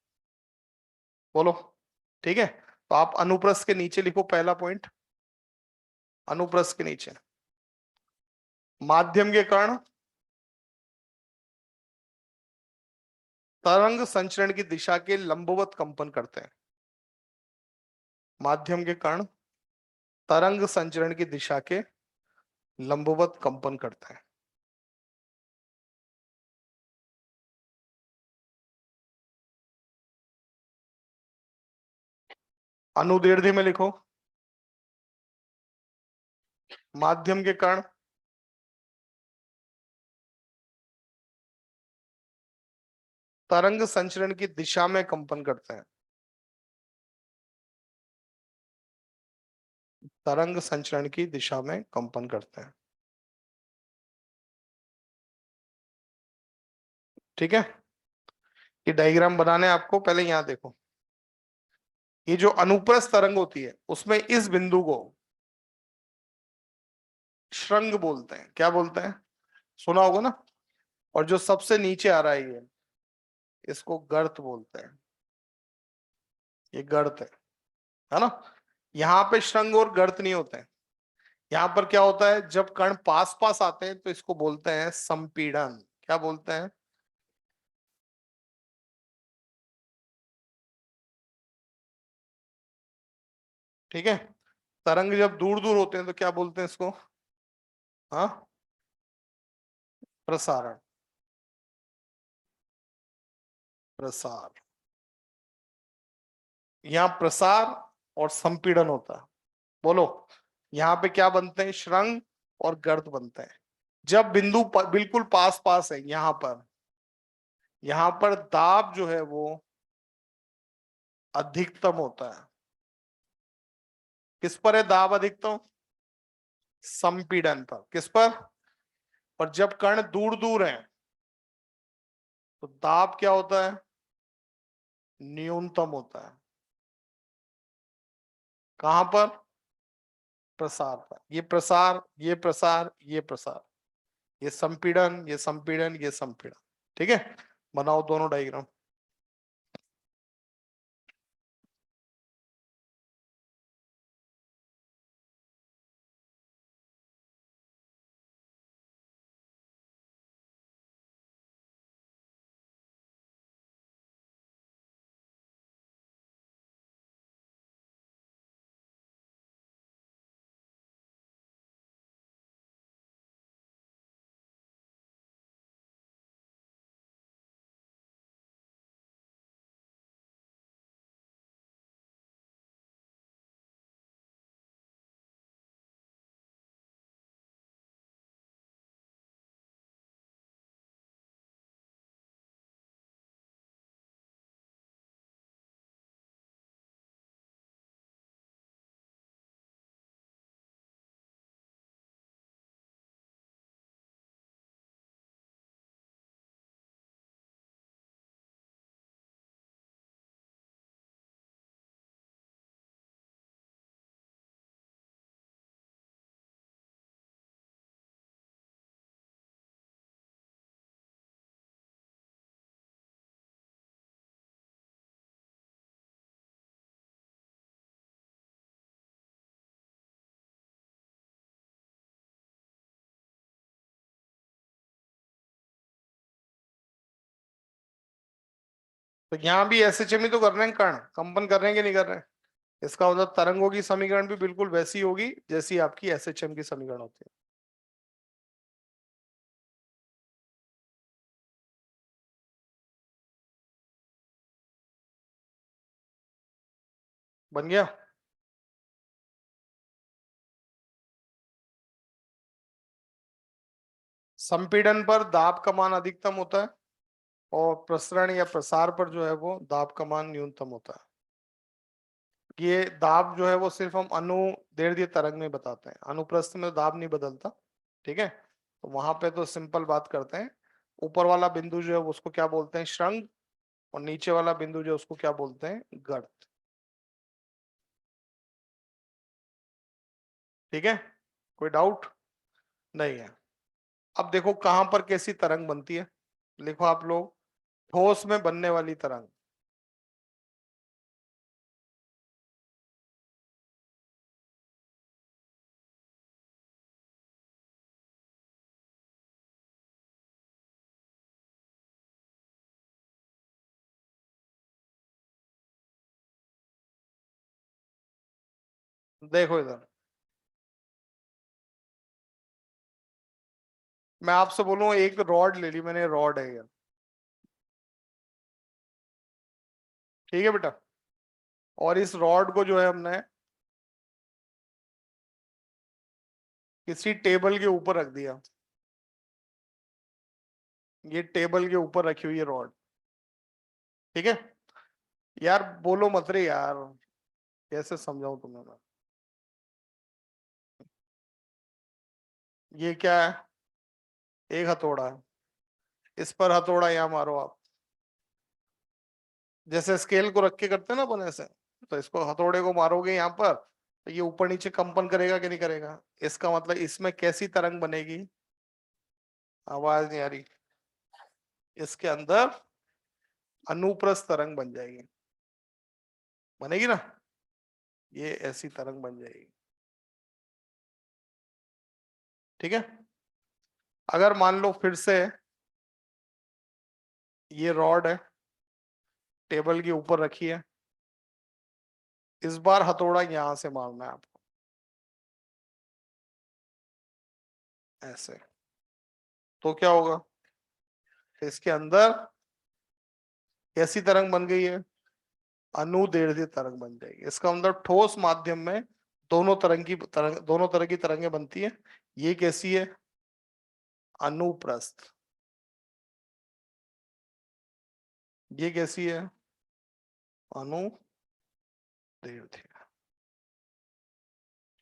[SPEAKER 2] बोलो। ठीक है। तो आप अनुप्रस्थ के नीचे लिखो पहला पॉइंट, अनुप्रस्थ के नीचे, माध्यम के कण तरंग संचरण की दिशा के लंबवत कंपन करते हैं, माध्यम के कण तरंग संचरण की दिशा के लंबवत कंपन करते हैं। अनुदैर्ध्य में लिखो, माध्यम के कण तरंग संचरण की दिशा में कंपन करते हैं। तरंग संचरण की दिशा में कंपन करते हैं। ठीक है, ये डायग्राम बनाने आपको पहले यहां देखो। ये जो अनुप्रस्थ तरंग होती है उसमें इस बिंदु को श्रृंग बोलते हैं। क्या बोलते हैं? सुना होगा ना। और जो सबसे नीचे आ रहा है ये, इसको गर्त बोलते हैं। ये गर्त है ना। यहाँ पे श्रृंग और गर्त नहीं होते हैं। यहाँ पर क्या होता है, जब कण पास पास आते हैं तो इसको बोलते हैं संपीड़न। क्या बोलते हैं? ठीक है। तरंग जब दूर दूर होते हैं तो क्या बोलते हैं इसको? हाँ, प्रसारण। प्रसार। यहाँ प्रसार और संपीड़न होता है। बोलो, यहाँ पे क्या बनते हैं? श्रृंग और गर्त बनते हैं। जब बिंदु बिल्कुल पास पास है, यहाँ पर दाब जो है वो अधिकतम होता है। किस पर है दाब अधिकतम? संपीड़न पर। किस पर? और जब कण दूर दूर हैं तो दाब क्या होता है? न्यूनतम होता है। कहां पर? प्रसार पर। ये प्रसार, ये प्रसार, ये प्रसार, ये संपीड़न, ये संपीड़न, ये संपीड़न। ठीक है, बनाओ दोनों डायग्राम। तो यहाँ भी एसएचएम ही तो कर रहे हैं, कण कंपन कर रहे हैं कि नहीं कर रहे हैं? इसका मतलब तरंगों की समीकरण भी बिल्कुल वैसी होगी जैसी आपकी एसएचएम की समीकरण होती है। बन गया? संपीड़न पर दाब का मान अधिकतम होता है और प्रसरण या प्रसार पर जो है वो दाब का मान न्यूनतम होता है। ये दाब जो है वो सिर्फ हम अनुदैर्ध्य तरंग में बताते हैं, अनुप्रस्थ में दाब नहीं बदलता। ठीक है, तो वहां पे तो सिंपल बात करते हैं। ऊपर वाला बिंदु जो है उसको क्या बोलते हैं? श्रृंग। और नीचे वाला बिंदु जो है उसको क्या बोलते हैं? गर्त। ठीक है, कोई डाउट नहीं है? अब देखो कहां पर कैसी तरंग बनती है। लिखो आप लोग, ठोस में बनने वाली तरंग। देखो इधर, मैं आपसे बोलूं, एक रॉड ले ली मैंने, रॉड है ये। ठीक है बेटा, और इस रॉड को जो है हमने किसी टेबल के ऊपर रख दिया, ये टेबल के ऊपर रखी हुई है रॉड, ठीक है। यार बोलो मत रे यार, कैसे समझाऊं तुम्हें मैं। ये क्या है, एक हथौड़ा है, इस पर हथौड़ा यहाँ मारो आप, जैसे स्केल को रख के करते हैं ना अपन ऐसे, तो इसको हथौड़े को मारोगे यहाँ पर तो ये ऊपर नीचे कंपन करेगा कि नहीं करेगा। इसका मतलब इसमें कैसी तरंग बनेगी, आवाज नहीं आ रही, इसके अंदर अनुप्रस्थ तरंग बन जाएगी, बनेगी ना, ये ऐसी तरंग बन जाएगी, ठीक है। अगर मान लो फिर से ये रॉड है, टेबल के ऊपर रखी है, इस बार हथौड़ा यहां से मारना है आपको, ऐसे, तो क्या होगा, इसके अंदर कैसी तरंग बन गई है, अनुदैर्ध्य तरंग बन जाएगी। इसका मतलब ठोस माध्यम में दोनों तरह की तरंगें बनती है। ये कैसी है, अनुप्रस्थ, ये कैसी है, अनुदैर्ध्य,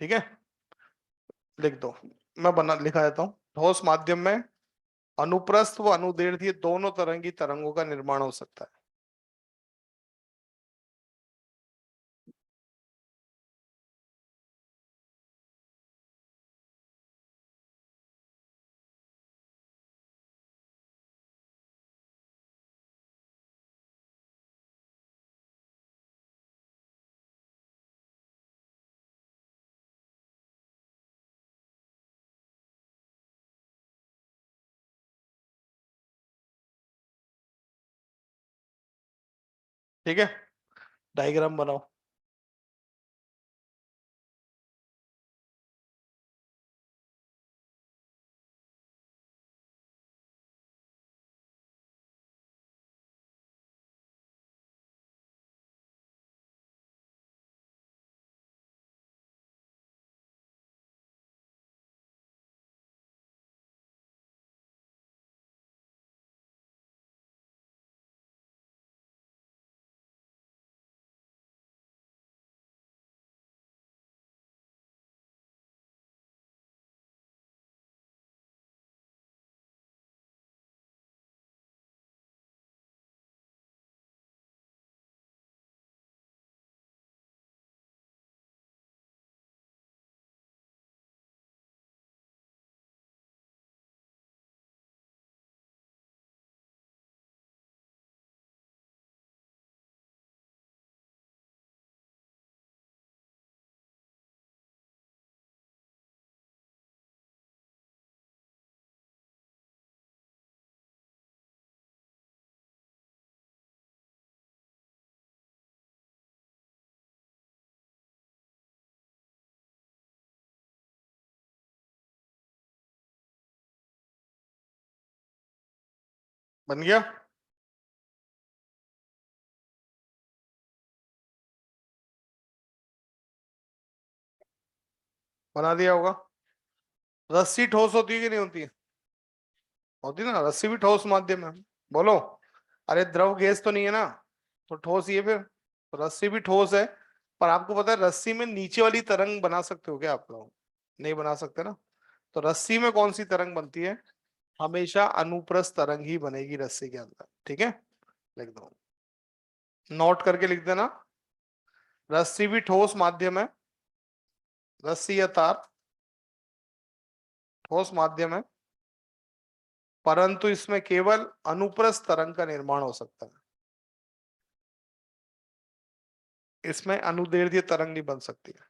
[SPEAKER 2] ठीक है। लिख दो, मैं बना लिखा देता हूँ, ठोस माध्यम में अनुप्रस्थ व अनुदैर्ध्य दोनों तरह की तरंगों का निर्माण हो सकता है। ठीक है, डायग्राम बनाओ। बन गया, बना दिया होगा। रस्सी ठोस होती है कि नहीं होती है, होती है ना, रस्सी भी ठोस माध्यम है, बोलो। अरे द्रव गैस तो नहीं है ना, तो ठोस ये फिर, तो रस्सी भी ठोस है। पर आपको पता है रस्सी में नीचे वाली तरंग बना सकते हो क्या आप लोग, नहीं बना सकते ना। तो रस्सी में कौन सी तरंग बनती है, हमेशा अनुप्रस्थ तरंग ही बनेगी रस्सी के अंदर, ठीक है। लिख दो, नोट करके लिख देना, रस्सी भी ठोस माध्यम है, रस्सी या तार ठोस माध्यम है, परंतु इसमें केवल अनुप्रस्थ तरंग का निर्माण हो सकता है, इसमें अनुदैर्ध्य तरंग नहीं बन सकती है।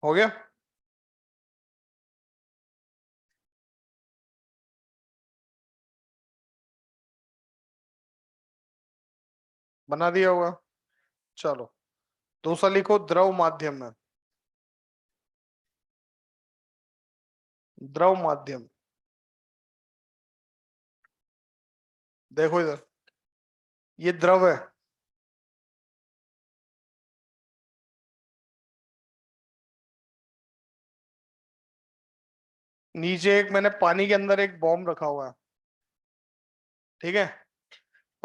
[SPEAKER 2] हो गया, बना दिया होगा, चलो। दूसरा लिखो द्रव माध्यम में, द्रव माध्यम। देखो इधर, ये द्रव है, नीचे एक मैंने पानी के अंदर एक बॉम्ब रखा हुआ है, ठीक है,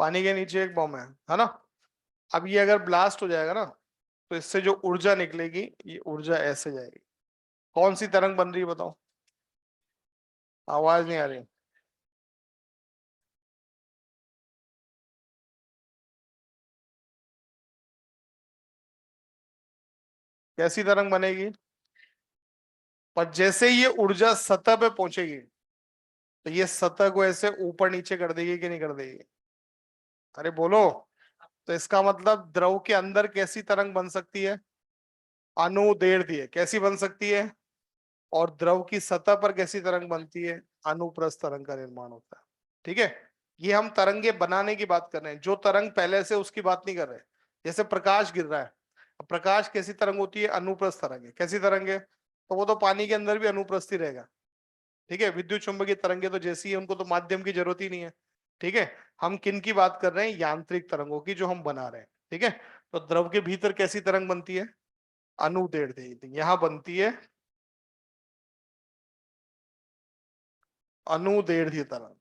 [SPEAKER 2] पानी के नीचे एक बॉम्ब है ना। अब ये अगर ब्लास्ट हो जाएगा ना, तो इससे जो ऊर्जा निकलेगी, ये ऊर्जा ऐसे जाएगी। कौन सी तरंग बन रही है बताओ? आवाज नहीं आ रही। कैसी तरंग बनेगी? पर जैसे ये ऊर्जा सतह पे पहुंचेगी, तो ये सतह को ऐसे ऊपर नीचे कर देगी कि नहीं कर देगी? अरे बोलो। तो इसका मतलब द्रव के अंदर कैसी तरंग बन सकती है? अनुदैर्ध्य कैसी बन सकती है? और द्रव की सतह पर कैसी तरंग बनती है? अनुप्रस्थ तरंग का निर्माण होता है। ठीक है, ये हम तरंगे बनाने की बात कर रहे हैं, जो तरंग पहले से उसकी बात नहीं कर रहे। जैसे प्रकाश गिर रहा है, अब प्रकाश कैसी तरंग होती है? अनुप्रस्थ तरंग है। कैसी तरंग है? तो वो तो पानी के अंदर भी अनुप्रस्थ ही रहेगा। ठीक है, विद्युत चुंबकीय तरंगे तो जैसी है, उनको तो माध्यम की जरूरत ही नहीं है। ठीक है, हम किन की बात कर रहे हैं? यांत्रिक तरंगों की, जो हम बना रहे हैं। ठीक है, तो द्रव के भीतर कैसी तरंग बनती है? अनुदैर्ध्य यहां बनती है, अनुदैर्ध्य तरंग।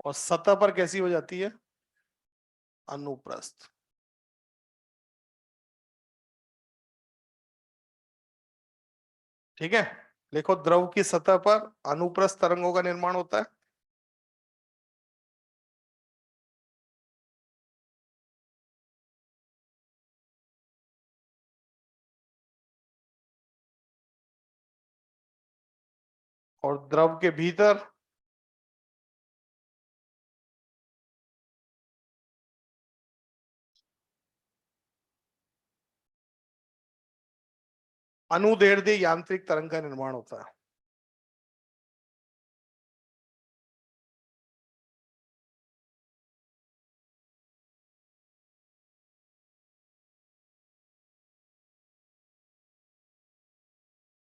[SPEAKER 2] और सतह पर कैसी हो जाती है? अनुप्रस्थ। ठीक है, देखो द्रव की सतह पर अनुप्रस्थ तरंगों का निर्माण होता है। और द्रव के भीतर अनुदैर्ध्य यांत्रिक तरंग का निर्माण होता है।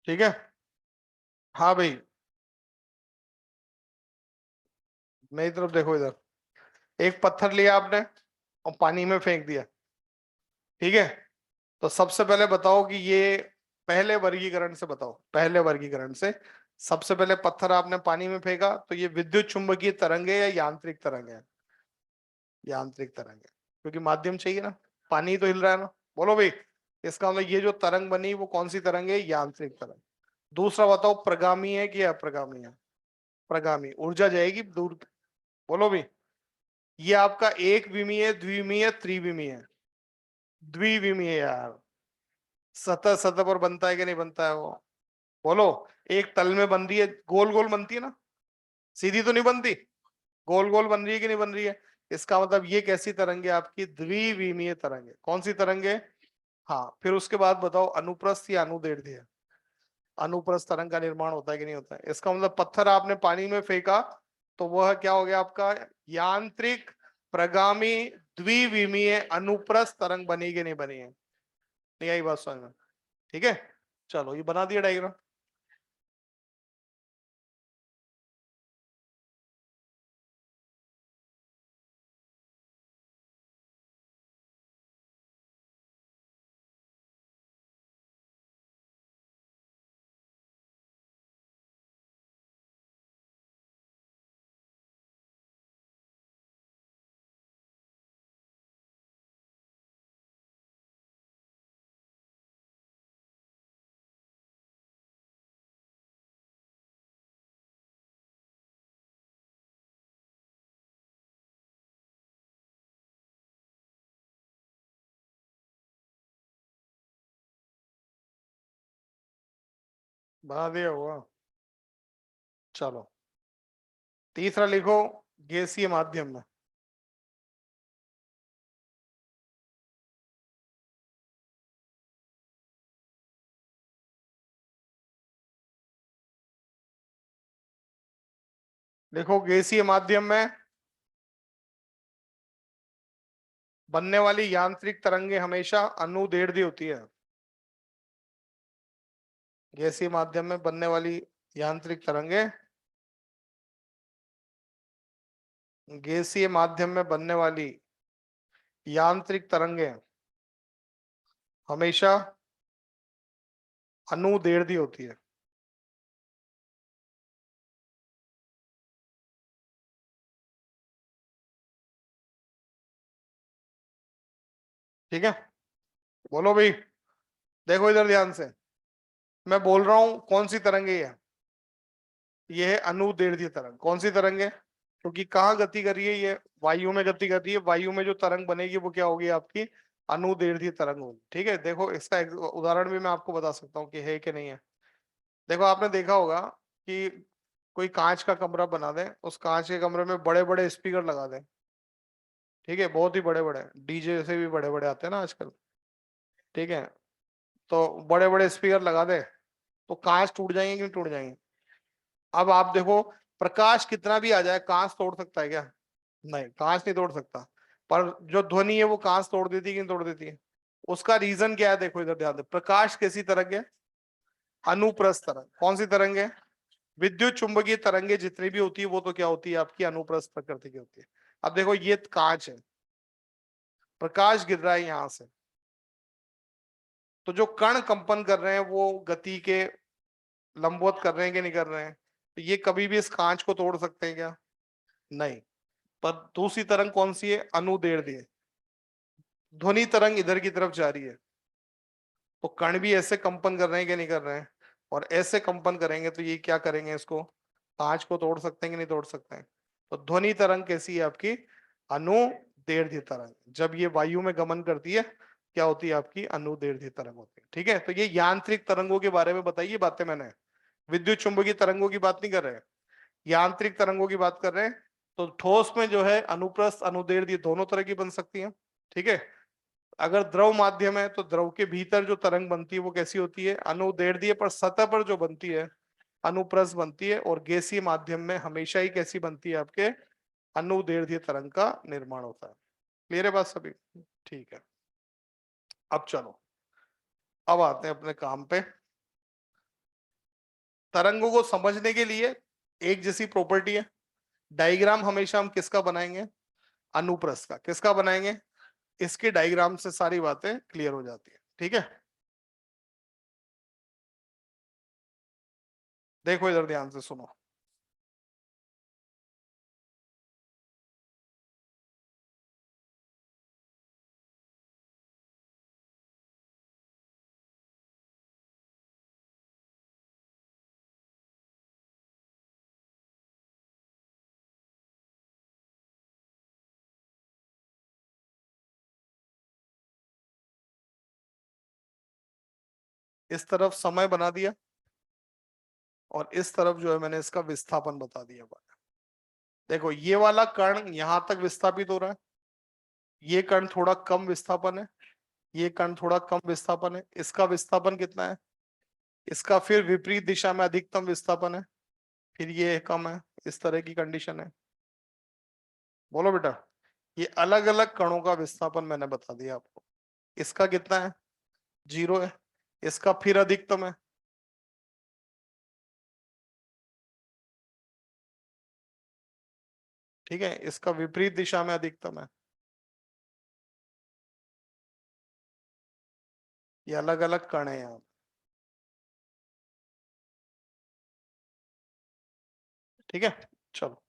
[SPEAKER 2] ठीक है, हाँ भाई, मेरी तरफ देखो इधर। एक पत्थर लिया आपने और पानी में फेंक दिया। ठीक है, तो सबसे पहले बताओ कि ये, पहले वर्गीकरण से बताओ, पहले वर्गीकरण से। सबसे पहले पत्थर आपने पानी में फेंका, तो ये विद्युत चुंबकीय तरंग है या यांत्रिक तरंग है? यांत्रिक तरंग है, क्योंकि माध्यम चाहिए ना, पानी तो हिल रहा है ना। बोलो भाई, इसका मतलब ये जो तरंग बनी वो कौन सी तरंग है? यांत्रिक तरंग। दूसरा बताओ, प्रगामी है कि अप्रगामी है? प्रगामी, ऊर्जा जाएगी दूर। बोलो भी, ये आपका एक विमीय है, द्विविमीय, त्रिविमीय है? द्विविमीय यार। सतह सतह पर बनता है कि नहीं बनता है वो? बोलो। एक तल में बन रही है, गोल गोल बनती है ना, सीधी तो नहीं बनती, गोल गोल बन रही है कि नहीं बन रही है? इसका मतलब ये कैसी तरंग है आपकी? द्विविमीय तरंग है। कौन सी तरंग है? हाँ, फिर उसके बाद बताओ, अनुप्रस्थ या अनुदैर्ध्य? अनुप्रस्थ तरंग का निर्माण होता है कि नहीं होता है? इसका मतलब पत्थर आपने पानी में फेंका, तो वह क्या हो गया आपका? यांत्रिक प्रगामी द्विविमीय अनुप्रस्थ तरंग बनी कि नहीं बनी है? नहीं आई बात समझ में? ठीक है, चलो ये बना दिया डायग्राम। बना दिया हुआ। चलो, तीसरा लिखो, गैसीय माध्यम में। देखो गैसीय माध्यम में बनने वाली यांत्रिक तरंगे हमेशा अनुदैर्ध्य होती है। गैसीय माध्यम में बनने वाली यांत्रिक तरंगे, गैसीय माध्यम में बनने वाली यांत्रिक तरंगे हमेशा अनुदैर्ध्य होती है। ठीक है, बोलो भाई। देखो इधर ध्यान से, मैं बोल रहा हूं कौन सी तरंग है ये है अनुदैर्ध्य तरंग। कौन सी तरंग है? क्योंकि कहाँ गति कर रही है ये? वायु में गति कर रही है। वायु में जो तरंग बनेगी वो क्या होगी? आपकी अनुदैर्ध्य तरंग होगी। ठीक है, देखो इसका एक उदाहरण भी मैं आपको बता सकता हूँ कि है कि नहीं है। देखो आपने देखा होगा कि कोई कांच का कमरा बना दे, उस कांच के कमरे में बड़े बड़े स्पीकर लगा दे। ठीक है, बहुत ही बड़े बड़े, डीजे से भी बड़े बड़े आते हैं ना आजकल। ठीक है, तो बड़े बड़े स्पीकर लगा दे तो कांच टूट जाएंगे कि नहीं टूट जाएंगे? अब आप देखो, प्रकाश कितना भी आ जाए, कांच तोड़ सकता है क्या? नहीं, कांच नहीं तोड़ सकता। पर जो ध्वनि है वो कांच तोड़ देती है कि नहीं तोड़ देती है? उसका रीजन क्या है? देखो इधर ध्यान दे, प्रकाश कैसी तरंग है? अनुप्रस्थ तरंग। कौन सी तरंग है? विद्युत चुंबकीय तरंगे जितनी भी होती है वो तो क्या होती है? आपकी अनुप्रस्थ प्रकृति की होती है। अब देखो ये कांच है, प्रकाश गिर रहा है यहां से, तो जो कण कंपन कर रहे हैं वो गति के लंबवत कर रहे हैं कि नहीं कर रहे हैं? तो ये कभी भी इस कांच को तोड़ सकते हैं क्या? नहीं। पर दूसरी तरंग कौन सी है? अनुदैर्ध्य। ध्वनि तरंग इधर की तरफ जा रही है, तो कण भी ऐसे कंपन कर रहे हैं कि नहीं कर रहे हैं? और ऐसे कंपन करेंगे तो ये क्या करेंगे? इसको, कांच को तोड़ सकते हैं कि नहीं तोड़ सकते हैं? तो ध्वनि तरंग कैसी है आपकी? अनुदैर्ध्य तरंग। जब ये वायु में गमन करती है क्या होती है? आपकी अनुदैर्ध्य तरंग होती है। ठीक है, तो ये यांत्रिक तरंगों के बारे में बताइए बातें मैंने, विद्युत चुंबकीय तरंगों की बात नहीं कर रहे हैं, यांत्रिक तरंगों की बात कर रहे हैं। तो ठोस में जो है अनुप्रस्थ अनुदैर्ध्य दोनों तरह की बन सकती है। ठीक है, अगर द्रव माध्यम है तो द्रव के भीतर जो तरंग बनती है वो कैसी होती है? अनुदैर्ध्य, पर सतह पर जो बनती है अनुप्रस्थ बनती है। और गैसीय माध्यम में हमेशा ही कैसी बनती है? आपके अनुदैर्ध्य तरंग का निर्माण होता है। क्लियर है बात सभी? ठीक है, अब चलो, अब आते हैं अपने काम पे। तरंगों को समझने के लिए एक जैसी प्रॉपर्टी है। डायग्राम हमेशा हम किसका बनाएंगे? अनुप्रस्थ का। किसका बनाएंगे? इसके डायग्राम से सारी बातें क्लियर हो जाती है। ठीक है, देखो इधर ध्यान से सुनो। इस तरफ समय बना दिया और इस तरफ जो है मैंने इसका विस्थापन बता दिया। देखो ये वाला कण यहां तक विस्थापित हो रहा है, ये कण थोड़ा कम विस्थापन है, ये कण थोड़ा कम विस्थापन है। इसका विस्थापन कितना है? इसका फिर विपरीत दिशा में अधिकतम विस्थापन है, फिर ये कम है। इस तरह की कंडीशन है। बोलो बेटा, ये अलग अलग कणों का विस्थापन मैंने बता दिया आपको। इसका कितना है? 0 है। इसका फिर अधिकतम है, ठीक है, इसका विपरीत दिशा में अधिकतम है। ये अलग अलग कण है यहाँ। ठीक है, चलो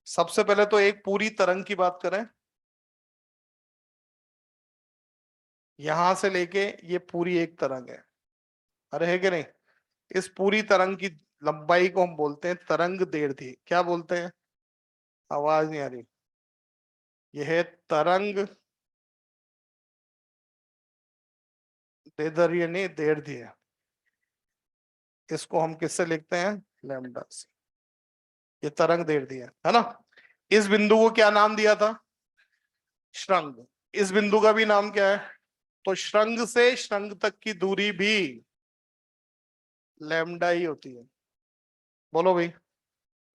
[SPEAKER 2] सबसे पहले तो एक पूरी तरंग की बात करें। यहां से लेके ये पूरी एक तरंग है, अरे है कि नहीं? इस पूरी तरंग की लंबाई को हम बोलते हैं तरंग दैर्ध्य। क्या बोलते हैं? आवाज नहीं आ रही। यह है तरंग दैर्ध्य, नहीं दैर्ध्य। इसको हम किससे लिखते हैं? लैम्डा से। ये तरंग दैर्ध्य है ना? इस बिंदु को क्या नाम दिया था? श्रृंग। इस बिंदु का भी नाम क्या है? तो श्रृंग से श्रृंग तक की दूरी भी लैम्डा ही होती है। बोलो भाई।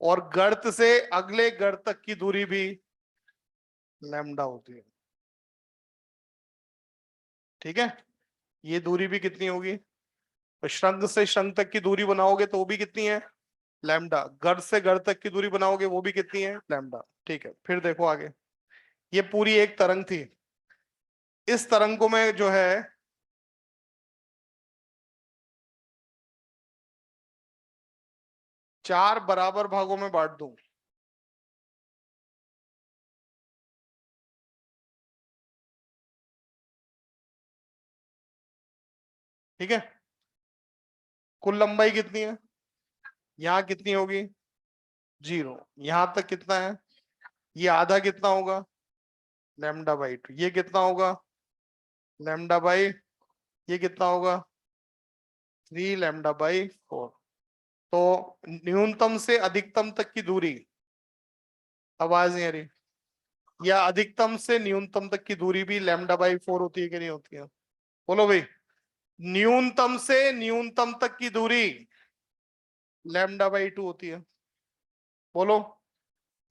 [SPEAKER 2] और गर्त से अगले गर्त तक की दूरी भी लैम्डा होती है। ठीक है, ये दूरी भी कितनी होगी? तो शंख से शंख तक की दूरी बनाओगे तो वो भी कितनी है? लैम्डा। गर्त से गर्त तक की दूरी बनाओगे वो भी कितनी है? लैम्डा। ठीक है, फिर देखो आगे। ये पूरी एक तरंग थी। इस तरंग को मैं जो है चार बराबर भागों में बांट दूं। ठीक है, कुल लंबाई कितनी है? यहाँ कितनी होगी? 0। यहां तक कितना है? ये आधा कितना होगा? λ/2। ये कितना होगा? λ/, ये कितना होगा? 3 λ/4। तो न्यूनतम से अधिकतम तक की दूरी, आवाज नहीं आ रही, या अधिकतम से न्यूनतम तक की दूरी भी λ/4 होती है कि नहीं होती है? बोलो भाई। न्यूनतम से न्यूनतम तक की दूरी λ/2 होती है। बोलो।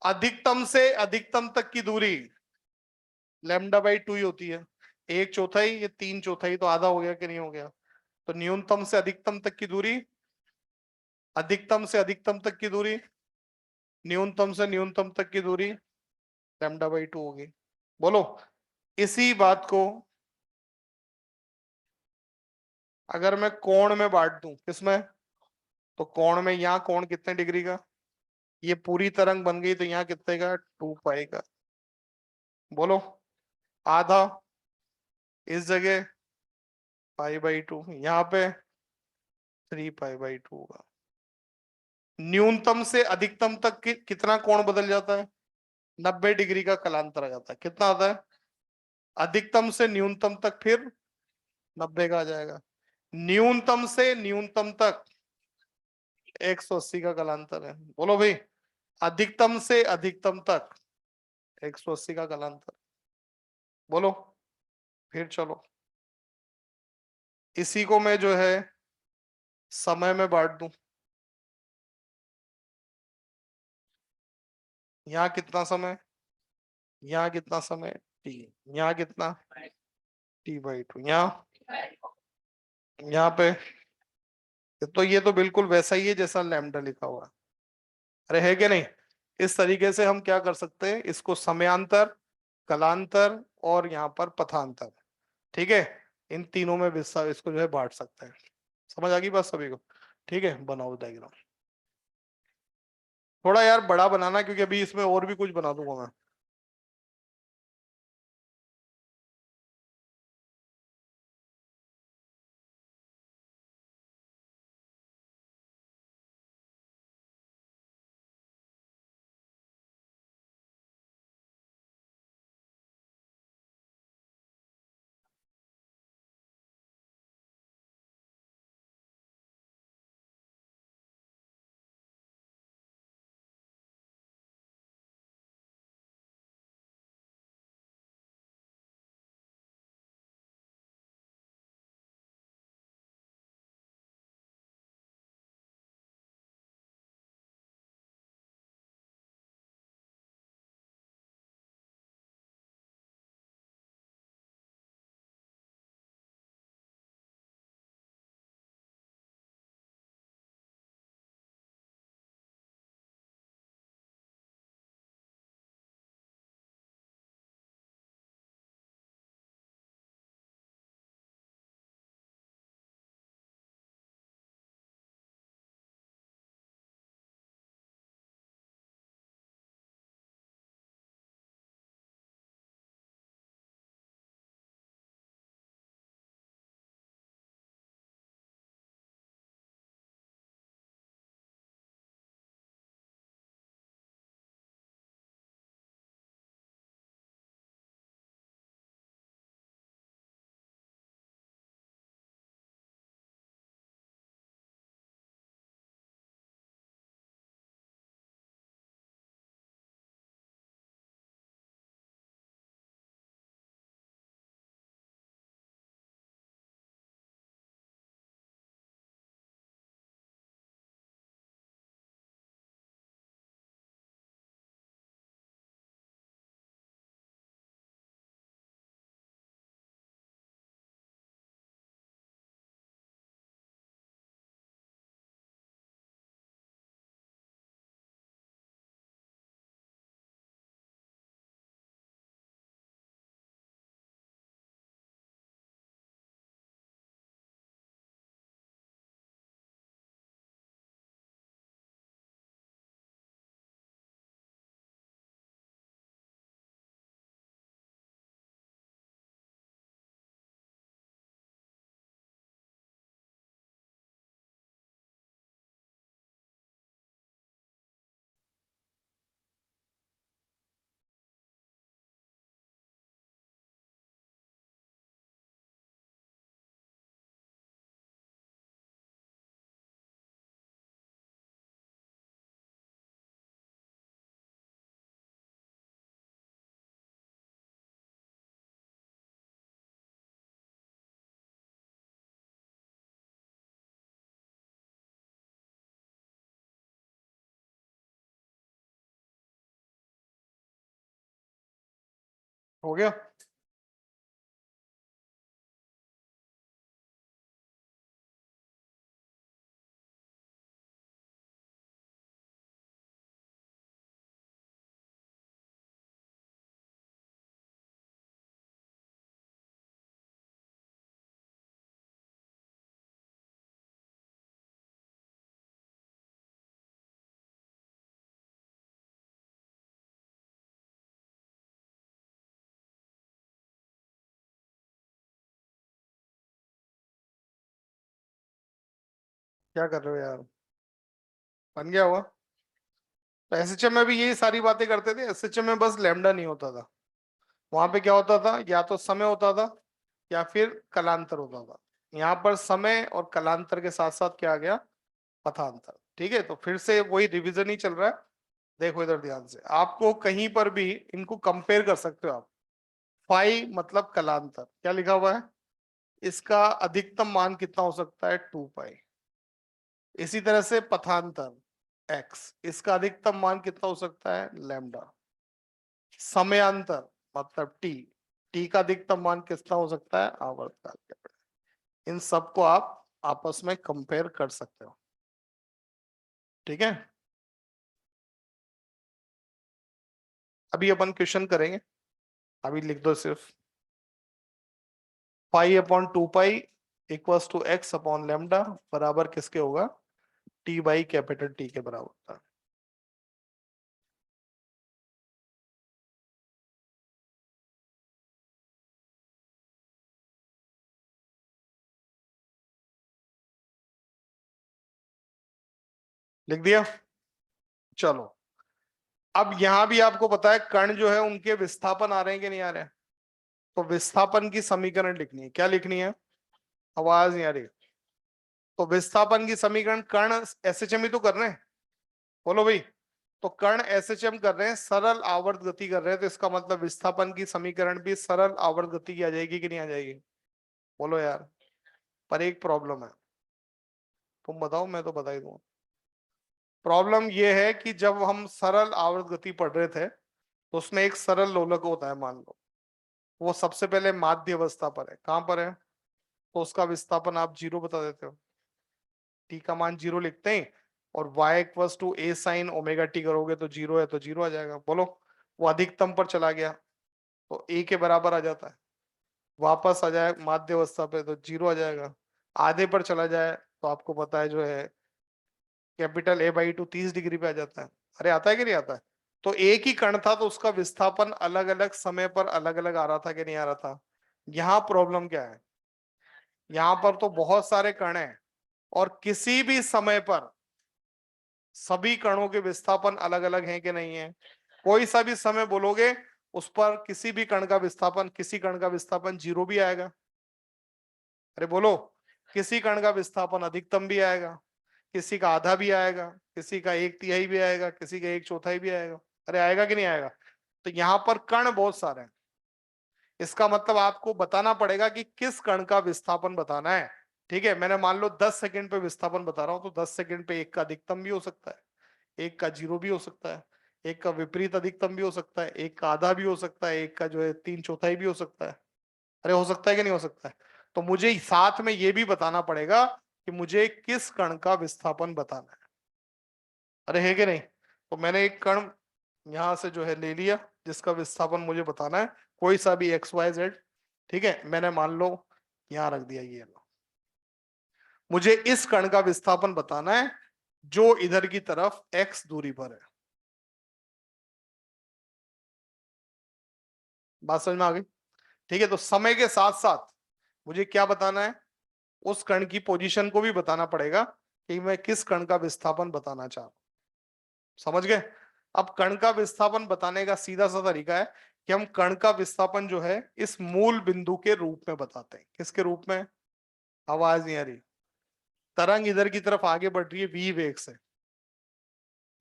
[SPEAKER 2] अधिकतम से अधिकतम तक की दूरी λ/2 ही होती है। 1/4, ये 3/4, तो आधा हो गया कि नहीं हो गया? तो न्यूनतम से अधिकतम तक की दूरी, अधिकतम से अधिकतम तक की दूरी, न्यूनतम से न्यूनतम तक की दूरी λ/2 होगी। बोलो। इसी बात को अगर मैं कोण में बांट दूं, किसमें? तो कोण में, यहाँ कोण कितने डिग्री का? ये पूरी तरंग बन गई तो यहाँ कितने का? 2π का। बोलो। आधा इस जगह π/2, यहाँ पे 3π/2 होगा। न्यूनतम से अधिकतम तक कितना कोण बदल जाता है? 90 डिग्री का कलांतर आ जाता है। कितना आता है? अधिकतम से न्यूनतम तक फिर 90 का आ जाएगा। न्यूनतम से न्यूनतम तक 180 का कलांतर है। बोलो भाई। अधिकतम से अधिकतम तक 180 का कलांतर। बोलो। फिर चलो, इसी को मैं जो है समय में बांट दूं। यहाँ कितना समय? यहाँ कितना समय? टी। यहाँ कितना? t/2। यहाँ पे तो ये तो बिल्कुल वैसा ही है जैसा लैम्डा लिखा हुआ है। अरे है क्या नहीं? इस तरीके से हम क्या कर सकते हैं, इसको समयांतर, कलांतर और यहाँ पर पथांतर, ठीक है, इन तीनों में विस्तार इसको जो है बांट सकते हैं। समझ आ गई बात सभी को? ठीक है, बनाओ डायग्राम। थोड़ा यार बड़ा बनाना, क्योंकि अभी इसमें और भी कुछ बना दूंगा मैं। हो गया। क्या कर रहे हो यार, बन गया हुआ। तो एसएचएम में भी यही सारी बातें करते थे, एसएचएम में बस लैम्डा नहीं होता था। वहां पे क्या होता था, या तो समय होता था या फिर कलांतर होता था। यहाँ पर समय और कलांतर के साथ साथ क्या आ गया, पथांतर। ठीक है, तो फिर से वही रिवीजन ही चल रहा है। देखो इधर ध्यान से, आपको कहीं पर भी इनको कंपेयर कर सकते हो आप। फाई मतलब कलांतर, क्या लिखा हुआ है, इसका अधिकतम मान कितना हो सकता है, 2 पाई। इसी तरह से पथांतर एक्स, इसका अधिकतम मान कितना हो सकता है, लैम्डा। समयांतर मतलब टी, टी का अधिकतम मान कितना हो सकता है, आवर्तकाल। इन सबको आप आपस में कंपेयर कर सकते हो। ठीक है, अभी अपन क्वेश्चन करेंगे। अभी लिख दो सिर्फ, 5/2 pi equals to x upon lambda बराबर किसके होगा, टी बाई कैपिटल टी के बराबर होता है। लिख दिया। चलो, अब यहां भी आपको पता है कण जो है उनके विस्थापन आ रहे हैं कि नहीं आ रहे हैं। तो विस्थापन की समीकरण लिखनी है, क्या लिखनी है, आवाज नहीं आ रही। तो विस्थापन की समीकरण, कण एसएचएम ही तो कर रहे हैं, बोलो भाई। तो कण एसएचएम कर रहे हैं, सरल आवर्त गति कर रहे हैं, तो इसका मतलब विस्थापन की समीकरण भी सरल आवर्त गति की आ जाएगी कि नहीं आ जाएगी, बोलो यार। पर एक प्रॉब्लम है, तुम बताओ मैं तो बता ही दूंगा। प्रॉब्लम ये है कि जब हम सरल आवर्त गति पढ़ रहे थे तो उसमें एक सरल लोलक होता है, मान लो वो सबसे पहले माध्य अवस्था पर है, कहां पर है, तो उसका विस्थापन आप 0 बता देते हो, टी का मान 0 लिखते हैं, और y equals to a sine omega t करोगे तो 0 है तो 0 आ जाएगा, बोलो। वो अधिकतम पर चला गया तो a के बराबर आ जाता है, वापस आ जाए माध्य अवस्था पे तो 0 आ जाएगा, आधे पर चला जाए तो आपको पता है जो है कैपिटल A/2 30 डिग्री पे आ जाता है। अरे आता है कि नहीं आता है। तो एक ही कण था तो उसका विस्थापन अलग अलग समय पर अलग अलग आ रहा था कि नहीं आ रहा था। यहाँ प्रॉब्लम क्या है, यहाँ पर तो बहुत सारे कण हैं और किसी भी समय पर सभी कणों के विस्थापन अलग अलग हैं कि नहीं है। कोई सा भी समय बोलोगे उस पर किसी भी कण का विस्थापन, किसी कण का विस्थापन 0 भी आएगा। अरे बोलो, किसी कण का विस्थापन अधिकतम भी आएगा, किसी का आधा भी आएगा, किसी का 1/3 भी आएगा, किसी का 1/4 भी आएगा। अरे आएगा कि नहीं आएगा। तो यहाँ पर कण बहुत सारे हैं, इसका मतलब आपको बताना पड़ेगा कि किस कण का विस्थापन बताना है। ठीक है, मैंने मान लो 10 सेकंड पे विस्थापन बता रहा हूं तो 10 सेकंड पे एक का अधिकतम भी हो सकता है, एक का 0 भी हो सकता है, एक का विपरीत अधिकतम भी हो सकता है, एक का आधा भी हो सकता है, एक का जो है 3/4 भी हो सकता है। अरे हो सकता है कि नहीं हो सकता है। तो मुझे साथ में ये भी बताना पड़ेगा कि मुझे किस कण का विस्थापन बताना है। अरे है कि नहीं। तो मैंने एक कण यहां से जो है ले लिया जिसका विस्थापन मुझे बताना है, कोई सा भी XYZ। ठीक है, मैंने मान लो यहां रख दिया, ये लो। मुझे इस कण का विस्थापन बताना है जो इधर की तरफ x दूरी पर है। बात समझ में आ गई। ठीक है, तो समय के साथ साथ मुझे क्या बताना है, उस कण की पोजीशन को भी बताना पड़ेगा कि मैं किस कण का विस्थापन बताना चाह रहा हूं। समझ गए। अब कण का विस्थापन बताने का सीधा सा तरीका है कि हम कण का विस्थापन जो है इस मूल बिंदु के रूप में बताते हैं। किसके रूप में, आवाज नहीं आ रही। तरंग इधर की तरफ आगे बढ़ रही है v वेग से।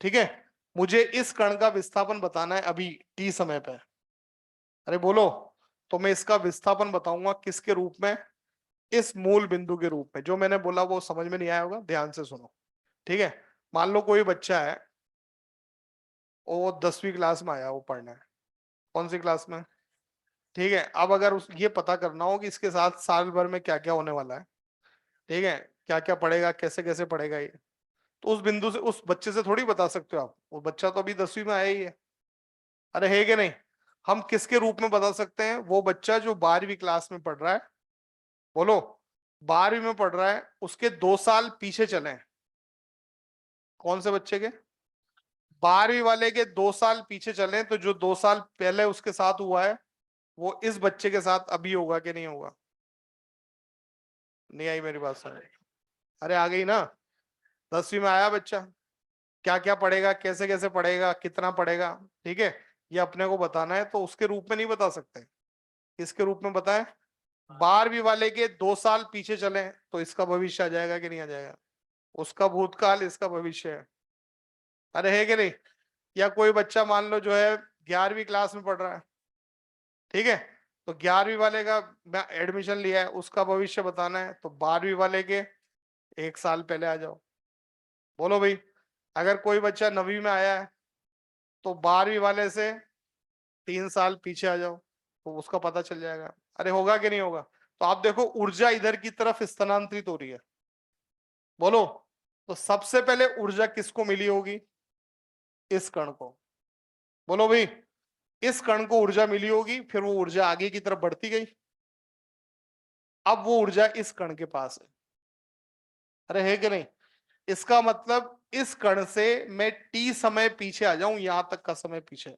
[SPEAKER 2] ठीक है, मुझे इस कण का विस्थापन बताना है अभी t समय पे। अरे बोलो, तो मैं इसका विस्थापन बताऊंगा किसके रूप में, इस मूल बिंदु के रूप में। जो मैंने बोला वो समझ में नहीं आया होगा, ध्यान से सुनो। ठीक है, मान लो कोई बच्चा है, वो 10वीं क्लास में आया, वो पढ़ना है। कौन सी क्लास में, ठीक है, अब अगर ये पता करना हो कि इसके साथ साल भर में क्या क्या होने वाला है, ठीक है, क्या क्या पढ़ेगा, कैसे कैसे पढ़ेगा ये, तो उस बिंदु से उस बच्चे से थोड़ी बता सकते हो आप, वो बच्चा तो अभी 10वीं में आया ही है। अरे है कि नहीं? हम किसके रूप में बता सकते हैं? वो बच्चा जो 12वीं क्लास में पढ़ रहा है, बोलो, 12वीं में पढ़ रहा है, उसके 2 साल पीछे चले। कौन से बच्चे के? 12वीं वाले के 2 साल पीछे चले, तो जो 2 साल पहले उसके साथ हुआ है वो इस बच्चे के साथ अभी होगा कि नहीं होगा? नहीं आई मेरी बात समझ? अरे आ गई ना? 10वीं में आया बच्चा, क्या क्या पढ़ेगा, कैसे कैसे पढ़ेगा, कितना पढ़ेगा, ठीक है, ये अपने को बताना है, तो उसके रूप में नहीं बता सकते। किसके रूप में बताएं? 12वीं वाले के 2 साल पीछे चले, तो इसका भविष्य आ जाएगा कि नहीं आ जाएगा? उसका भूतकाल, इसका भविष्य है। अरे है कि नहीं? या कोई बच्चा मान लो जो है 11वीं क्लास में पढ़ रहा है, ठीक है, तो 11वीं वाले का एडमिशन लिया है, उसका भविष्य बताना है, तो 12वीं वाले के 1 साल पहले आ जाओ। बोलो भाई, अगर कोई बच्चा 9वीं में आया है, तो 12वीं वाले से 3 साल पीछे आ जाओ, तो उसका पता चल जाएगा। अरे होगा कि नहीं होगा? तो आप देखो ऊर्जा इधर की तरफ स्थानांतरित हो रही है। बोलो, तो सबसे पहले ऊर्जा किसको मिली होगी? इस कण को। बोलो भाई, इस कण को ऊर्जा मिली होगी, फिर वो ऊर्जा आगे की तरफ बढ़ती गई, अब वो ऊर्जा इस कण के पास है। अरे है कि नहीं? इसका मतलब इस कण से मैं टी समय पीछे आ जाऊं, यहां तक का समय पीछे।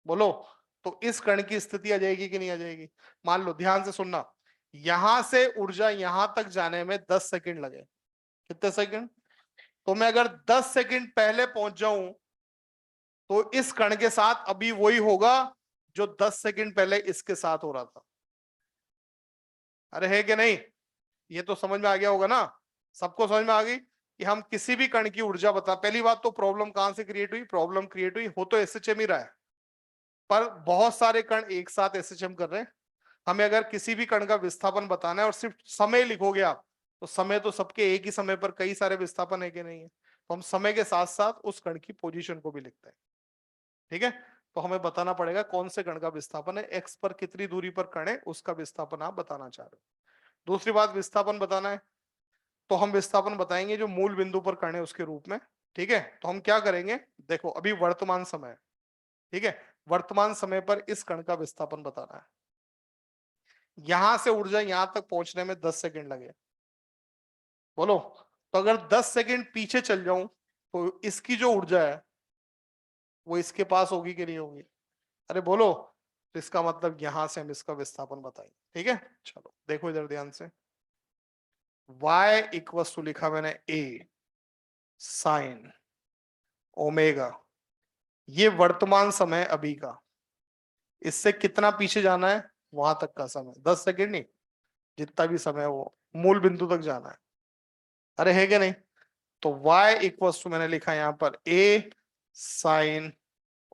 [SPEAKER 2] बोलो, तो इस कण की स्थिति आ जाएगी कि नहीं आ जाएगी? मान लो, ध्यान से सुनना, यहां से ऊर्जा यहां तक जाने में 10 सेकंड लगे। कितने सेकंड? तो मैं अगर 10 सेकंड पहले पहुंच जाऊं, तो इस कण के साथ अभी वही होगा जो 10 सेकंड पहले इसके साथ हो रहा था। अरे है कि नहीं? ये तो समझ में आ गया होगा ना? सबको समझ में आ गई कि हम किसी भी कण की ऊर्जा बता। पहली बात तो प्रॉब्लम कहां से क्रिएट हुई? प्रॉब्लम क्रिएट हुई, हो तो एसएचएम ही रहा है, पर बहुत सारे कण एक साथ एसएचएम कर रहे हैं। हमें अगर किसी भी कण का विस्थापन बताना है और सिर्फ समय लिखोगे आप, तो समय तो सबके एक ही समय पर कई सारे विस्थापन है कि नहीं है, तो हम समय के साथ साथ उस कण की पोजीशन को भी लिखते हैं। ठीक है, तो हमें बताना पड़ेगा कौन से कण का विस्थापन है, एक्स पर कितनी दूरी पर कण है, उसका विस्थापन आप बताना चाह रहे हो। दूसरी बात, विस्थापन बताना है, तो हम विस्थापन बताएंगे जो मूल बिंदु पर कण है उसके रूप में। ठीक है, तो हम क्या करेंगे? देखो, अभी वर्तमान समय है, ठीक है, वर्तमान समय पर इस कण का विस्थापन बताना है। यहां से ऊर्जा यहां तक पहुंचने में 10 सेकंड लगे। बोलो, तो अगर 10 सेकंड पीछे चल जाऊं, तो इसकी जो ऊर्जा है वो इसके पास होगी कि नहीं होगी? अरे बोलो, तो इसका मतलब यहां से हम इसका विस्थापन बताएंगे। ठीक है, चलो देखो इधर ध्यान से। y इक्वल टू लिखा मैंने a साइन ओमेगा, ये वर्तमान समय अभी का, इससे कितना पीछे जाना है? वहां तक का समय, 10 सेकंड नहीं, जितना भी समय है वो मूल बिंदु तक जाना है। अरे है क्या नहीं? तो y इक्वल टू मैंने लिखा यहां पर a sine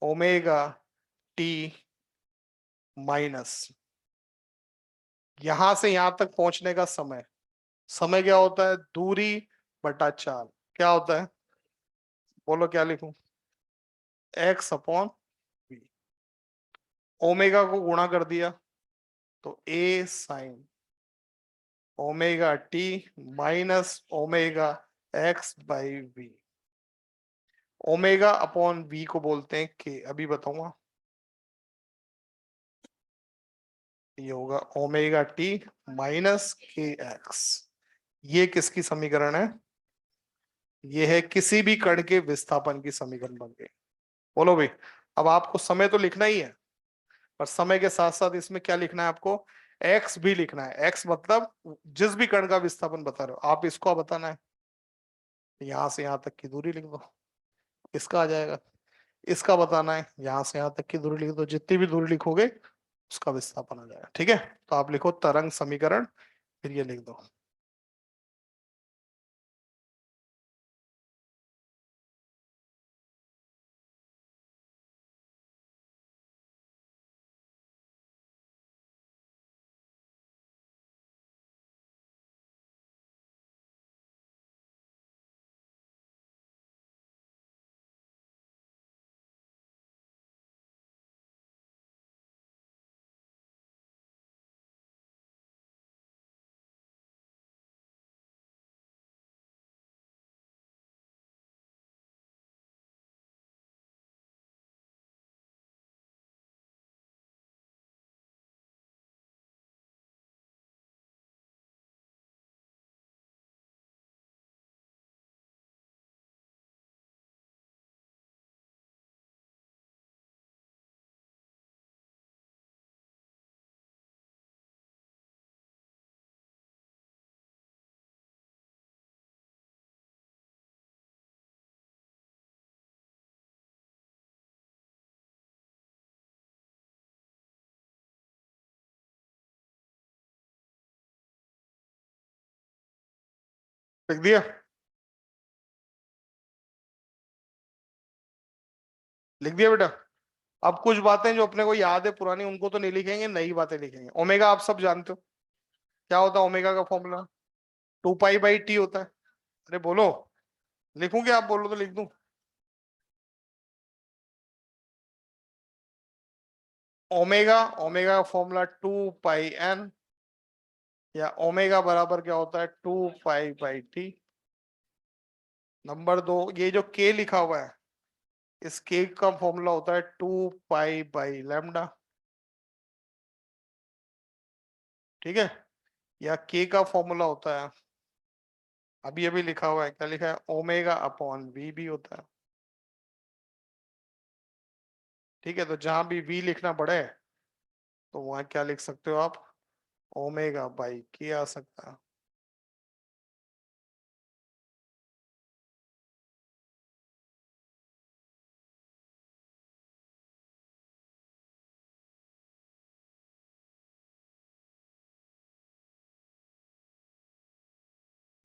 [SPEAKER 2] omega T minus, यहां से यहां तक पहुंचने का समय। समय क्या होता है? दूरी बटा चाल। क्या होता है? बोलो क्या लिखूं? X upon we. ओमेगा को गुणा कर दिया, तो A sine omega T minus omega X by V. Omega upon V को बोलते हैं के, अभी बताऊंगा। ये होगा ओमेगा टी माइनस के एक्स। ये किसकी समीकरण है? ये है किसी भी कण के विस्थापन की समीकरण बन गई। बोलो भाई, अब आपको समय तो लिखना ही है, पर समय के साथ साथ इसमें क्या लिखना है आपको? एक्स भी लिखना है। एक्स मतलब जिस भी कण का विस्थापन बता रहे हो आप, इसको बताना है। यहां से यहां तक की दूरी लिख दो, इसका आ जाएगा। इसका बताना है, यहां से यहां तक की दूरी लिख दो, जितनी भी दूरी लिखोगे उसका विस्थापन आ जाएगा। ठीक है, तो आप लिखो तरंग समीकरण, फिर ये लिख दो। लिख दिया? लिख दिया बेटा? अब कुछ बातें जो अपने को याद है पुरानी उनको तो नहीं लिखेंगे, नई बातें लिखेंगे। ओमेगा आप सब जानते हो, क्या होता है ओमेगा का फॉर्मूला? 2 पाई बाई टी होता है। अरे बोलो, लिखूं क्या? आप बोलो तो लिख दूं। ओमेगा, ओमेगा का फॉर्मूला 2 पाई एन, या ओमेगा बराबर क्या होता है 2 पाई बाई टी। नंबर 2, ये जो के लिखा हुआ है, इस के का फॉर्मूला होता है 2 पाई बाई लैम्डा। ठीक है? या के का फॉर्मूला होता है, अभी अभी लिखा हुआ है, क्या लिखा है, ओमेगा अपॉन वी भी होता है। ठीक है, तो जहां भी वी लिखना पड़े तो वहां क्या लिख सकते हो आप, ओमेगा बाई के आ सकता है।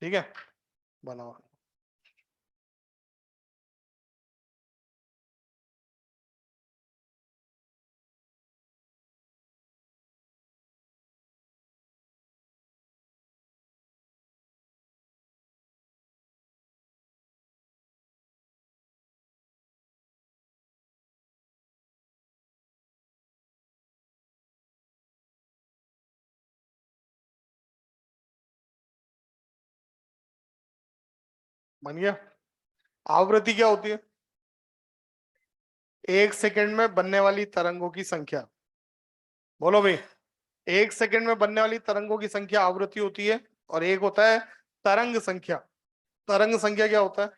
[SPEAKER 2] ठीक है, बनाओ। बन गया? आवृत्ति क्या होती है? 1 सेकंड में बनने वाली तरंगों की संख्या। बोलो भाई, 1 सेकंड में बनने वाली तरंगों की संख्या आवृत्ति होती है, और एक होता है तरंग संख्या। तरंग संख्या क्या होता है?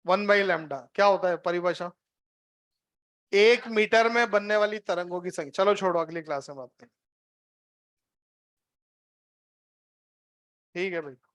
[SPEAKER 2] 1/λ। क्या होता है परिभाषा? 1 मीटर में बनने वाली तरंगों की संख्या। चलो छोड़ो, अगली क्लास में बात करें। ठीक है भाई।